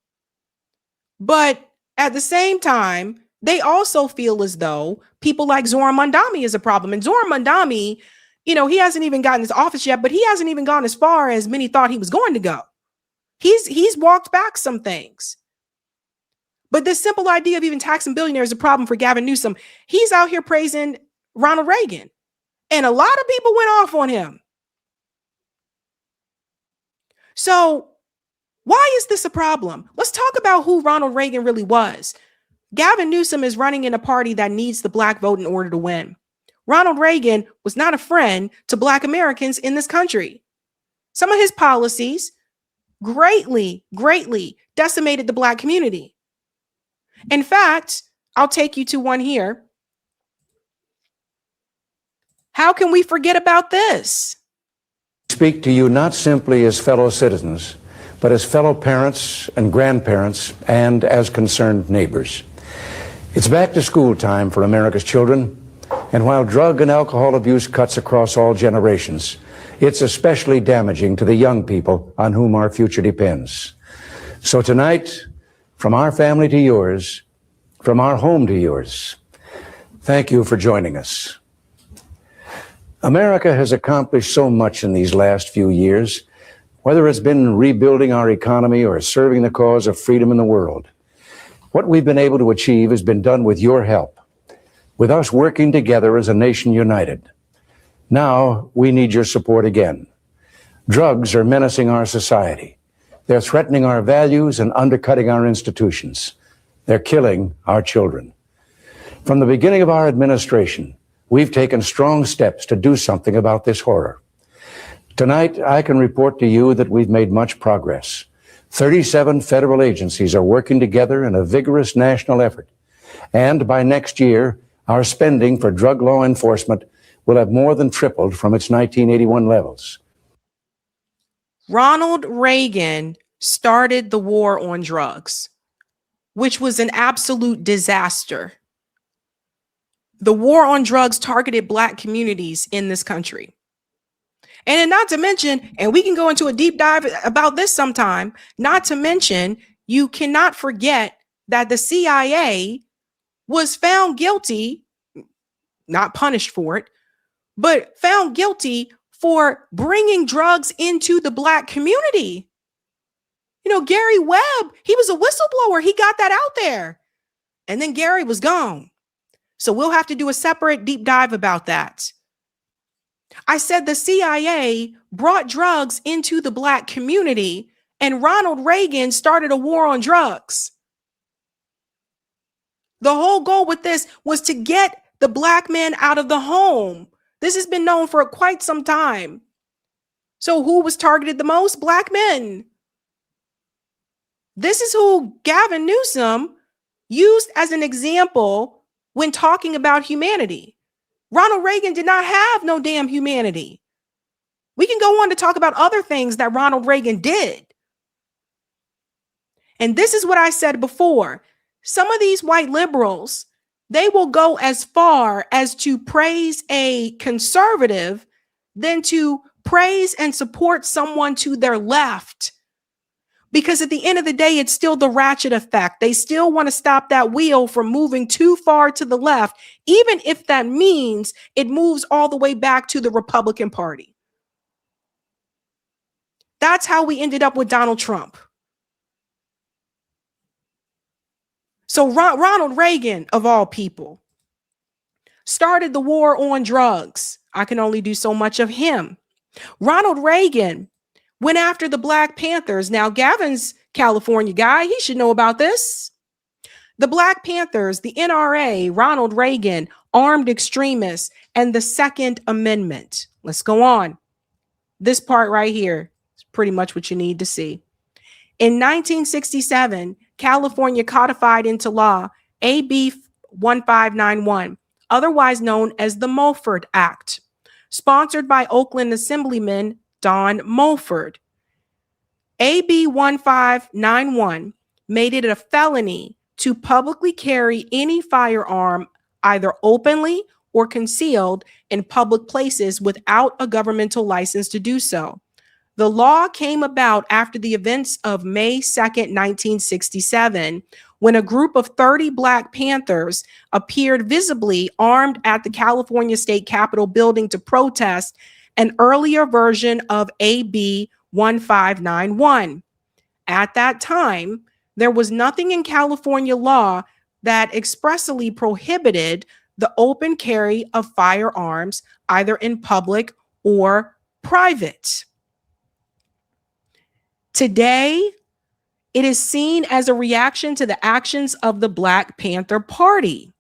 but at the same time, they also feel as though people like Zohran Mamdani is a problem. And Zohran Mamdani, he hasn't even gotten his office yet, but he hasn't even gone as far as many thought he was going to go. He's walked back some things. But this simple idea of even taxing billionaires is a problem for Gavin Newsom. He's out here praising Ronald Reagan, and a lot of people went off on him. So why is this a problem? Let's talk about who Ronald Reagan really was. Gavin Newsom is running in a party that needs the black vote in order to win. Ronald Reagan was not a friend to black Americans in this country. Some of his policies greatly decimated the black community. In fact, I'll take you to one here. How can we forget about this? Speak to you not simply as fellow citizens, but as fellow parents and grandparents and as concerned neighbors. It's back to school time for America's children, and while drug and alcohol abuse cuts across all generations, it's especially damaging to the young people on whom our future depends. So tonight, from our family to yours, from our home to yours, thank you for joining us. America has accomplished so much in these last few years, whether it's been rebuilding our economy or serving the cause of freedom in the world. What we've been able to achieve has been done with your help, with us working together as a nation united. Now we need your support again. Drugs are menacing our society. They're threatening our values and undercutting our institutions. They're killing our children. From the beginning of our administration, we've taken strong steps to do something about this horror. Tonight, I can report to you that we've made much progress. 37 federal agencies are working together in a vigorous national effort. And by next year, our spending for drug law enforcement will have more than tripled from its 1981 levels. Ronald Reagan started the war on drugs, which was an absolute disaster. The war on drugs targeted black communities in this country. And then not to mention, and we can go into a deep dive about this sometime, not to mention, you cannot forget that the CIA was found guilty, not punished for it, but found guilty for bringing drugs into the black community. Gary Webb, he was a whistleblower. He got that out there. And then Gary was gone. So we'll have to do a separate deep dive about that. I said the CIA brought drugs into the black community, and Ronald Reagan started a war on drugs. The whole goal with this was to get the black man out of the home. This has been known for quite some time. So who was targeted the most? Black men. This is who Gavin Newsom used as an example when talking about humanity. Ronald Reagan did not have no damn humanity. We can go on to talk about other things that Ronald Reagan did. And this is what I said before. Some of these white liberals, they will go as far as to praise a conservative than to praise and support someone to their left. Because at the end of the day, it's still the ratchet effect. They still want to stop that wheel from moving too far to the left, even if that means it moves all the way back to the Republican Party. That's how we ended up with Donald Trump. So Ronald Reagan, of all people, started the war on drugs. I can only do so much of him. Ronald Reagan went after the Black Panthers. Now, Gavin's California guy. He should know about this. The Black Panthers, the NRA, Ronald Reagan, armed extremists, and the Second Amendment. Let's go on. This part right here is pretty much what you need to see. In 1967, California codified into law AB 1591, otherwise known as the Mulford Act, sponsored by Oakland Assemblyman Don Mulford. AB 1591 made it a felony to publicly carry any firearm either openly or concealed in public places without a governmental license to do so. The law came about after the events of May 2nd, 1967, when a group of 30 Black Panthers appeared visibly armed at the California State Capitol building to protest an earlier version of AB 1591. At that time, there was nothing in California law that expressly prohibited the open carry of firearms, either in public or private. Today, it is seen as a reaction to the actions of the Black Panther Party.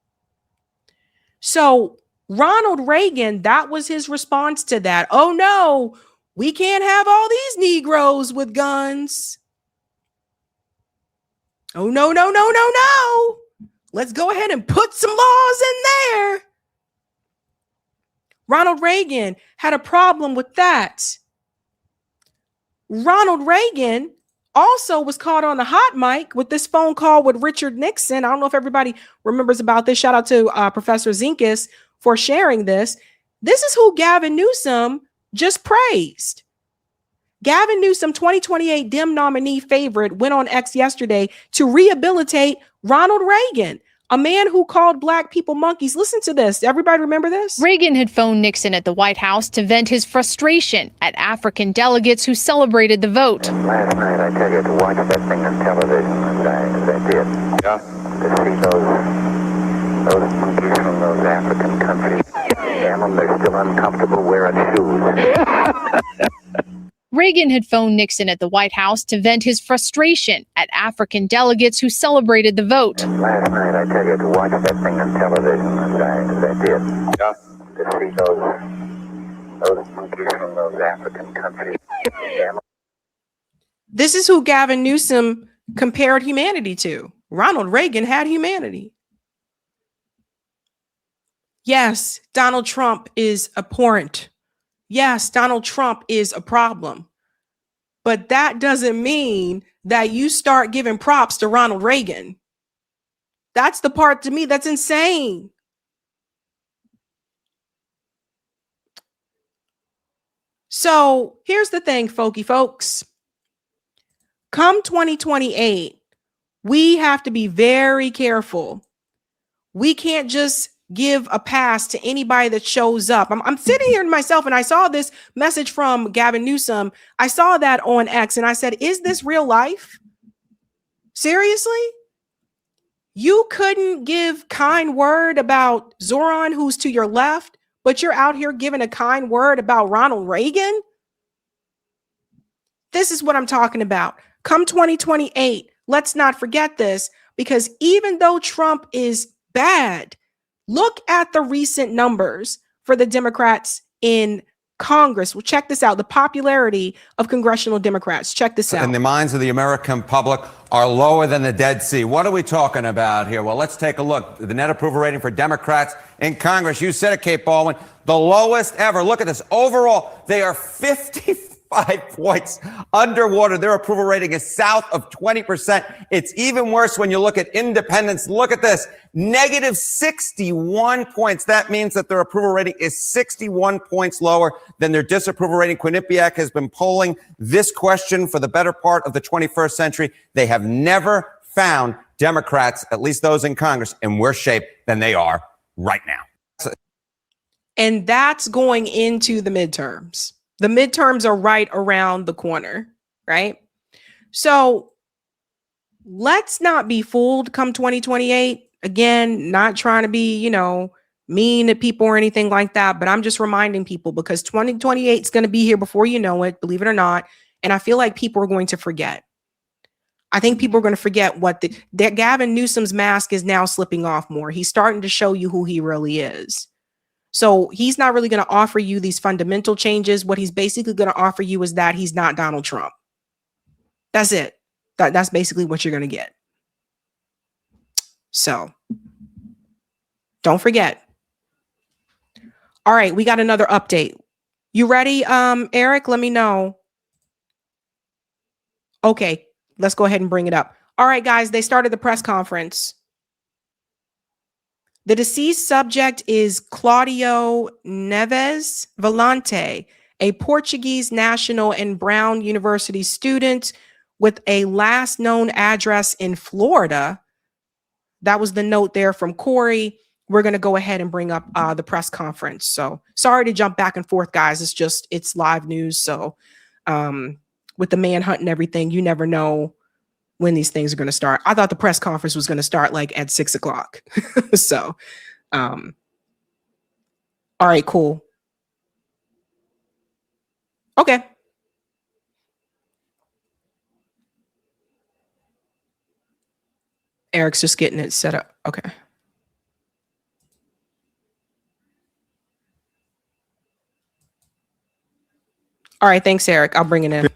So Ronald Reagan, that was his response to that. Oh no, we can't have all these Negroes with guns. Oh no, no, no, no, no. Let's go ahead and put some laws in there. Ronald Reagan had a problem with that. Ronald Reagan also was caught on the hot mic with this phone call with Richard Nixon. I don't know if everybody remembers about this. Shout out to Professor Zinkus for sharing this. This is who Gavin Newsom just praised. Gavin Newsom, 2028 Dem nominee favorite, went on X yesterday to rehabilitate Ronald Reagan, a man who called Black people monkeys. Listen to this. Everybody remember this? Reagan had phoned Nixon at the White House to vent his frustration at African delegates who celebrated the vote. Last night, I tell you, to watch that thing on television, as I did. Yeah. To see those monkeys from those African countries. Damn them, they're still uncomfortable wearing shoes. Reagan had phoned Nixon at the White House to vent his frustration at African delegates who celebrated the vote. Last night, I tell you, to watch that thing on television, as I did. Yeah. To see those monkeys from those African countries. This is who Gavin Newsom compared humanity to. Ronald Reagan had humanity. Yes, Donald Trump is abhorrent. Yes, Donald Trump is a problem. But that doesn't mean that you start giving props to Ronald Reagan. That's the part to me that's insane. So here's the thing, folks. Come 2028, we have to be very careful. We can't just give a pass to anybody that shows up. I'm sitting here myself and I saw this message from Gavin Newsom. I saw that on X and I said, is this real life? Seriously? You couldn't give kind word about Zoran, who's to your left, but you're out here giving a kind word about Ronald Reagan? This is what I'm talking about. Come 2028, let's not forget this, because even though Trump is bad, look at the recent numbers for the Democrats in Congress. Well, check this out. The popularity of congressional Democrats. Check this out. In the minds of the American public are lower than the Dead Sea. What are we talking about here? Well, let's take a look. The net approval rating for Democrats in Congress. You said it, Kate Baldwin. The lowest ever. Look at this. Overall, they are 55 points underwater. Their approval rating is south of 20%. It's even worse when you look at independents. Look at this. Negative 61 points. That means that their approval rating is 61 points lower than their disapproval rating. Quinnipiac has been polling this question for the better part of the 21st century. They have never found Democrats, at least those in Congress, in worse shape than they are right now. And that's going into the midterms. The midterms are right around the corner, right? So let's not be fooled come 2028. Again, not trying to be, mean to people or anything like that, but I'm just reminding people because 2028 is going to be here before you know it, believe it or not. And I feel like people are going to forget. I think people are going to forget that Gavin Newsom's mask is now slipping off more. He's starting to show you who he really is. So he's not really going to offer you these fundamental changes. What he's basically going to offer you is that he's not Donald Trump. That's it. That's basically what you're going to get. So don't forget. All right, we got another update. You ready, Eric? Let me know. Okay, let's go ahead and bring it up. All right, guys, they started the press conference. The deceased subject is Claudio Neves Volante, a Portuguese national and Brown University student with a last known address in Florida. That was the note there from Corey. We're going to go ahead and bring up the press conference. So sorry to jump back and forth, guys. It's live news. So with the manhunt and everything, you never know when these things are going to start. I thought the press conference was going to start like at 6 o'clock. So, all right, cool. Okay. Eric's just getting it set up. Okay. All right. Thanks, Eric. I'll bring it in.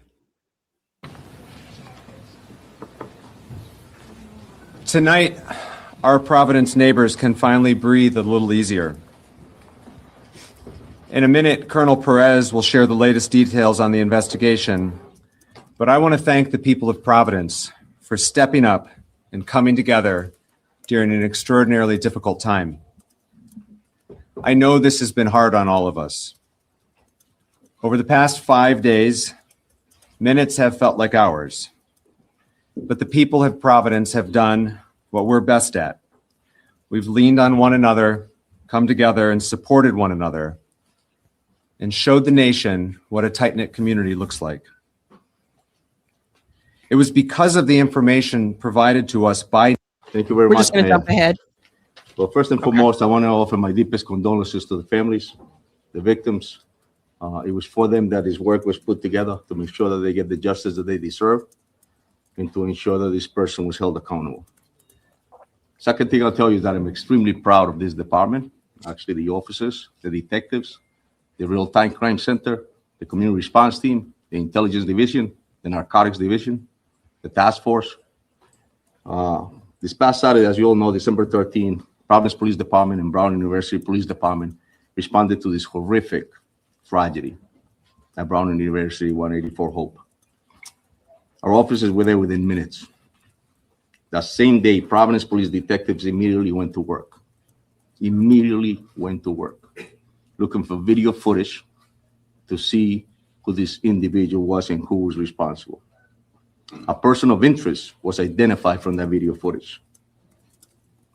Tonight, our Providence neighbors can finally breathe a little easier. In a minute, Colonel Perez will share the latest details on the investigation, but I want to thank the people of Providence for stepping up and coming together during an extraordinarily difficult time. I know this has been hard on all of us. Over the past 5 days, minutes have felt like hours. But the people of Providence have done what we're best at. We've leaned on one another, come together and supported one another, and showed the nation what a tight-knit community looks like. It was because of the information provided to us by... Thank you very We're much. just going to jump ahead. Well, first and foremost, I want to offer my deepest condolences to the families, the victims. It was for them that this work was put together to make sure that they get the justice that they deserve and to ensure that this person was held accountable. Second thing I'll tell you is that I'm extremely proud of this department, actually the officers, the detectives, the real-time crime center, the community response team, the intelligence division, the narcotics division, the task force. This past Saturday, as you all know, December 13th, Providence Police Department and Brown University Police Department responded to this horrific tragedy at Brown University 184 Hope. Our officers were there within minutes. That same day, Providence police detectives immediately went to work. Looking for video footage to see who this individual was and who was responsible. A person of interest was identified from that video footage.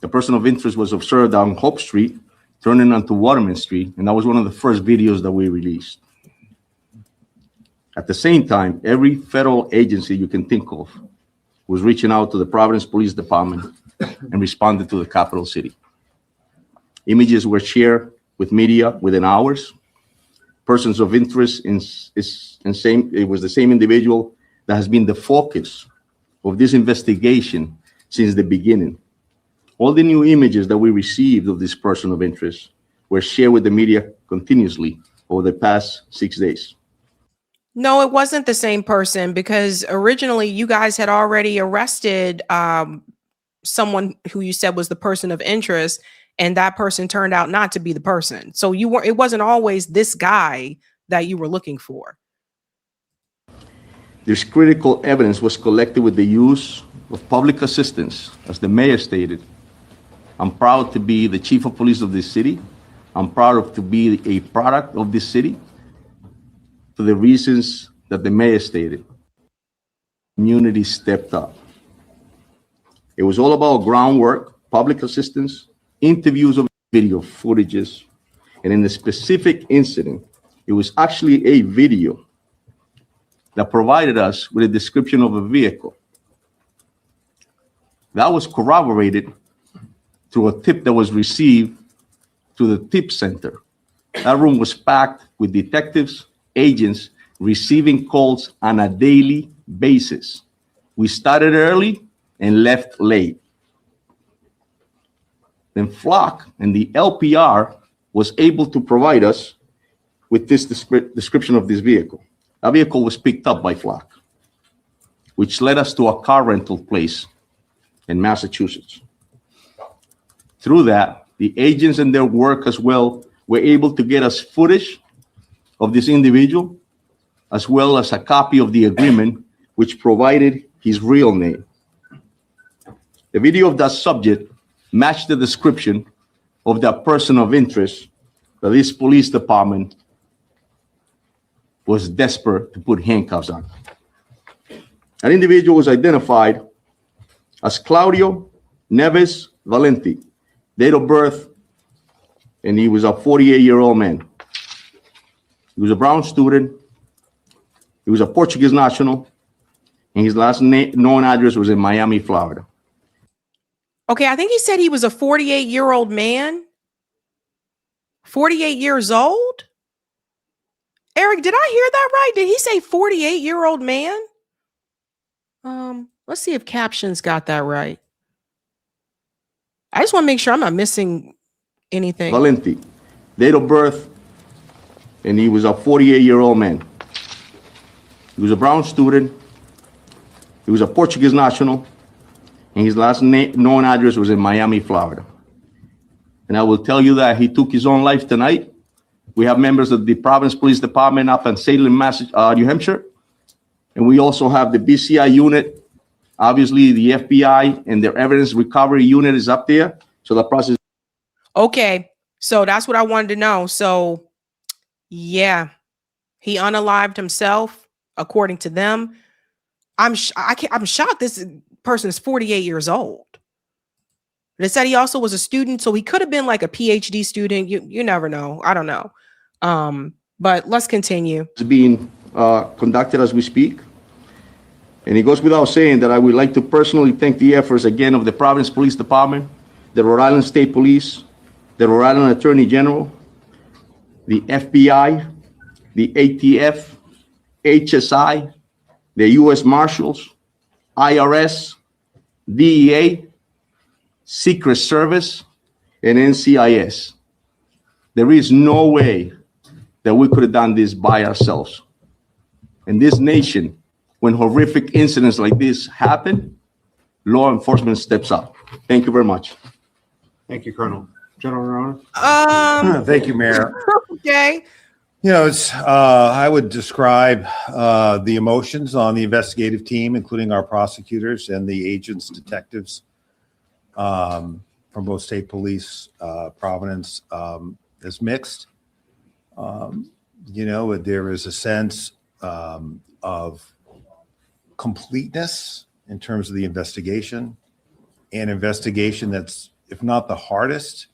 The person of interest was observed on Hope Street, turning onto Waterman Street, and that was one of the first videos that we released. At the same time, every federal agency you can think of was reaching out to the Providence Police Department and responded to the capital city. Images were shared with media within hours. Persons of interest it was the same individual that has been the focus of this investigation since the beginning. All the new images that we received of this person of interest were shared with the media continuously over the past 6 days. No, it wasn't the same person because originally you guys had already arrested someone who you said was the person of interest, and that person turned out not to be the person. So it wasn't always this guy that you were looking for. This critical evidence was collected with the use of public assistance. As the mayor stated, I'm proud to be the chief of police of this city. I'm proud to be a product of this city for the reasons that the mayor stated. Community stepped up. It was all about groundwork, public assistance, interviews of video footages, and in the specific incident, it was actually a video that provided us with a description of a vehicle. That was corroborated through a tip that was received to the tip center. That room was packed with detectives, agents receiving calls on a daily basis. We started early and left late. Then Flock and the LPR was able to provide us with this description of this vehicle. That vehicle was picked up by Flock. which led us to a car rental place in Massachusetts. Through that, the agents and their work as well were able to get us footage of this individual, as well as a copy of the agreement, which provided his real name. The video of that subject matched the description of that person of interest that this police department was desperate to put handcuffs on. That individual was identified as Claudio Neves Valenti, date of birth, and he was a 48-year-old man. He was a Brown student. He was a Portuguese national, and his last known address was in Miami, Florida. Okay, I think he said he was a 48-year-old man. 48 years old? Eric, did I hear that right? Did he say 48-year-old man? Let's see if captions got that right. I just want to make sure I'm not missing anything. Valenti, date of birth, and he was a 48-year-old man. He was a Brown student. He was a Portuguese national, and his last known address was in Miami, Florida. And I will tell you that he took his own life tonight. We have members of the Providence Police Department up in Salem, New Hampshire. And we also have the BCI unit. Obviously, the FBI and their evidence recovery unit is up there. So the process. Okay, so that's what I wanted to know. So, yeah, he unalived himself, according to them. I'm shocked this person is 48 years old. They said he also was a student, so he could have been like a PhD student. You never know. I don't know. But let's continue. It's being conducted as we speak. And it goes without saying that I would like to personally thank the efforts again of the Providence Police Department, the Rhode Island State Police, the Rhode Island Attorney General, the FBI, the ATF, HSI, the U.S. Marshals, IRS, DEA, Secret Service, and NCIS. There is no way that we could have done this by ourselves. In this nation, when horrific incidents like this happen, law enforcement steps up. Thank you very much. Thank you, Colonel. General Honor. Thank you, Mayor. Okay. You know, it's I would describe the emotions on the investigative team, including our prosecutors and the agents, detectives from both state police, Providence, as mixed. You know, there is a sense of completeness in terms of the investigation, and investigation that's, if not the hardest,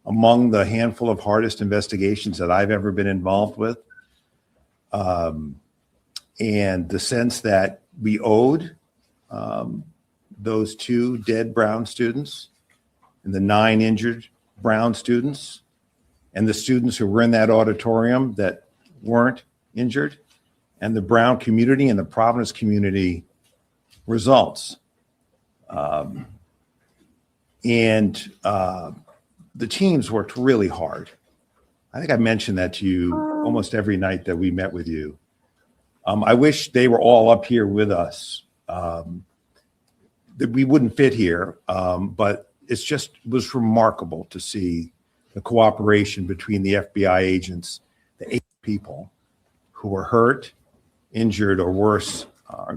among the handful of hardest investigations that I've ever been involved with. And the sense that we owed those 2 dead Brown students and the 9 injured Brown students and the students who were in that auditorium that weren't injured, and the Brown community and the Providence community results. The teams worked really hard. I think I mentioned that to you almost every night that we met with you. I wish they were all up here with us. That we wouldn't fit here, but it was remarkable to see the cooperation between the FBI agents, the 8 people who were hurt, injured, or worse.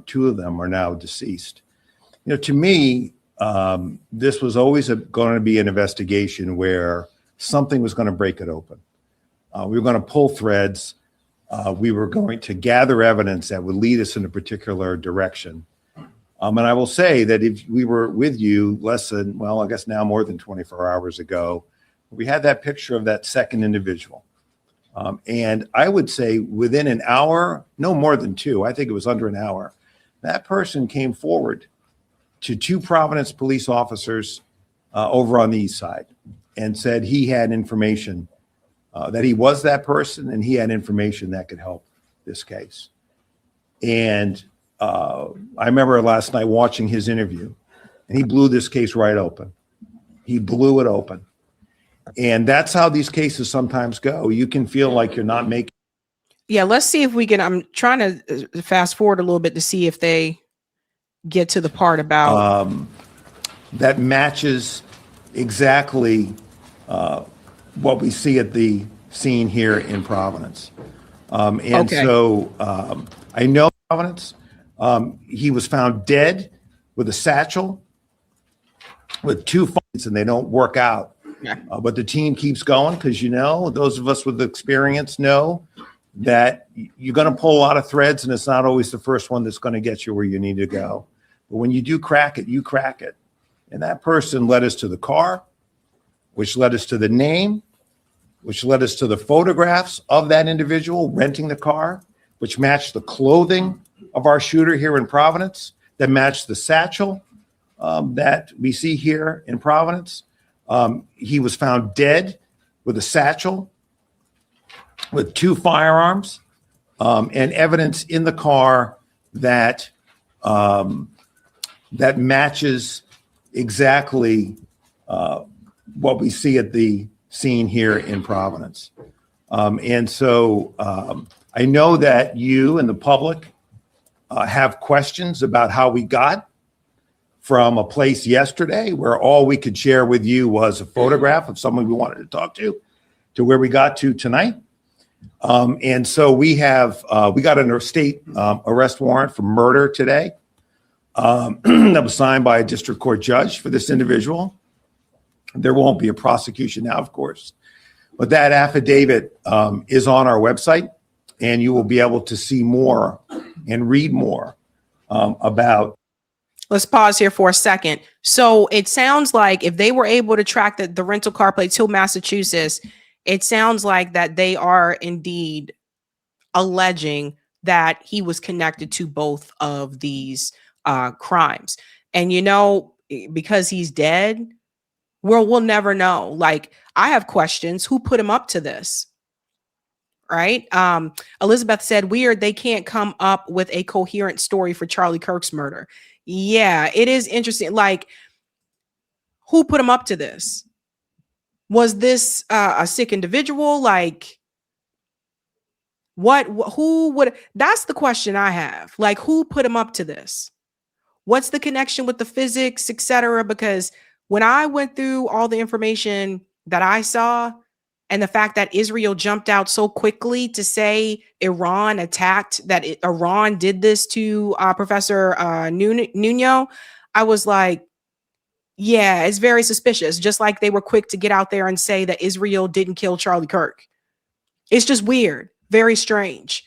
2 of them are now deceased. You know, to me, this was always going to be an investigation where something was going to break it open. We were going to pull threads. We were going to gather evidence that would lead us in a particular direction. And I will say that if we were with you less than, well, I guess now more than 24 hours ago, we had that picture of that second individual. And I would say within an hour, no more than 2, I think it was under an hour, that person came forward to 2 Providence police officers over on the east side and said he had information, that he was that person, and he had information that could help this case. And I remember last night watching his interview, and he blew this case right open. He blew it open. And that's how these cases sometimes go. You can feel like you're not making. Yeah, let's see if we can. I'm trying to fast forward a little bit to see if they get to the part about that matches exactly what we see at the scene here in Providence. So I know Providence. He was found dead with a satchel with 2 fights, and they don't work out. But the team keeps going because, those of us with experience know that you're going to pull a lot of threads, and it's not always the first one that's going to get you where you need to go. But when you do crack it, you crack it. And that person led us to the car, which led us to the name, which led us to the photographs of that individual renting the car, which matched the clothing of our shooter here in Providence, that matched the satchel that we see here in Providence. He was found dead with a satchel with 2 firearms and evidence in the car that that matches exactly what we see at the scene here in Providence. So I know that you and the public have questions about how we got from a place yesterday where all we could share with you was a photograph of someone we wanted to talk to where we got to tonight. So we got a state arrest warrant for murder today that was signed by a district court judge for this individual. There won't be a prosecution now, of course, but that affidavit is on our website, and you will be able to see more and read more about. Let's pause here for a second. So it sounds like if they were able to track the rental car plate to Massachusetts, it sounds like that they are indeed alleging that he was connected to both of these crimes. And, because he's dead, we'll never know. Like, I have questions. Who put him up to this? Right? Elizabeth said, weird, they can't come up with a coherent story for Charlie Kirk's murder. Yeah, it is interesting. Like, who put him up to this? Was this a sick individual? Like, who would, that's the question I have. Like, who put him up to this? What's the connection with the physics, etc.? Because when I went through all the information that I saw, and the fact that Israel jumped out so quickly to say Iran attacked, that Iran did this to Professor Nuno, I was like, yeah, it's very suspicious. Just like they were quick to get out there and say that Israel didn't kill Charlie Kirk. It's just weird, very strange.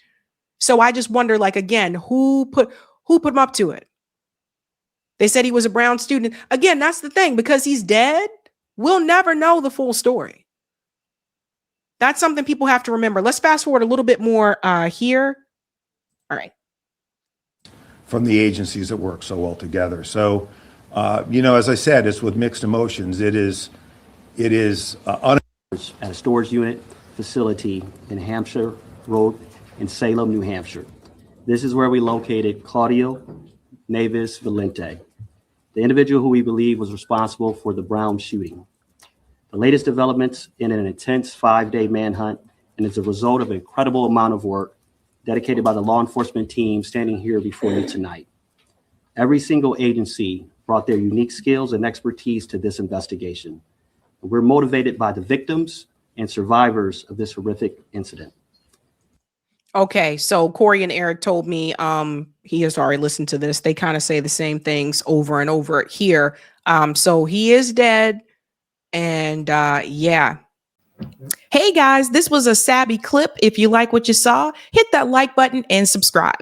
So I just wonder, like, again, who put him up to it? They said he was a Brown student. Again, that's the thing, because he's dead, we'll never know the full story. That's something people have to remember. Let's fast forward a little bit more here. All right. From the agencies that work so well together. So, as I said, it's with mixed emotions. It is at a storage unit facility in Hampshire Road in Salem, New Hampshire. This is where we located Claudio Neves Valente, the individual who we believe was responsible for the Brown shooting. The latest developments in an intense 5-day manhunt, and it's a result of an incredible amount of work dedicated by the law enforcement team standing here before you tonight. Every single agency brought their unique skills and expertise to this investigation. We're motivated by the victims and survivors of this horrific incident. Okay, so Corey and Eric told me he has already listened to this. They kind of say the same things over and over here. So he is dead. And yeah. Hey guys, this was a Sabby clip. If you like what you saw, hit that like button and subscribe.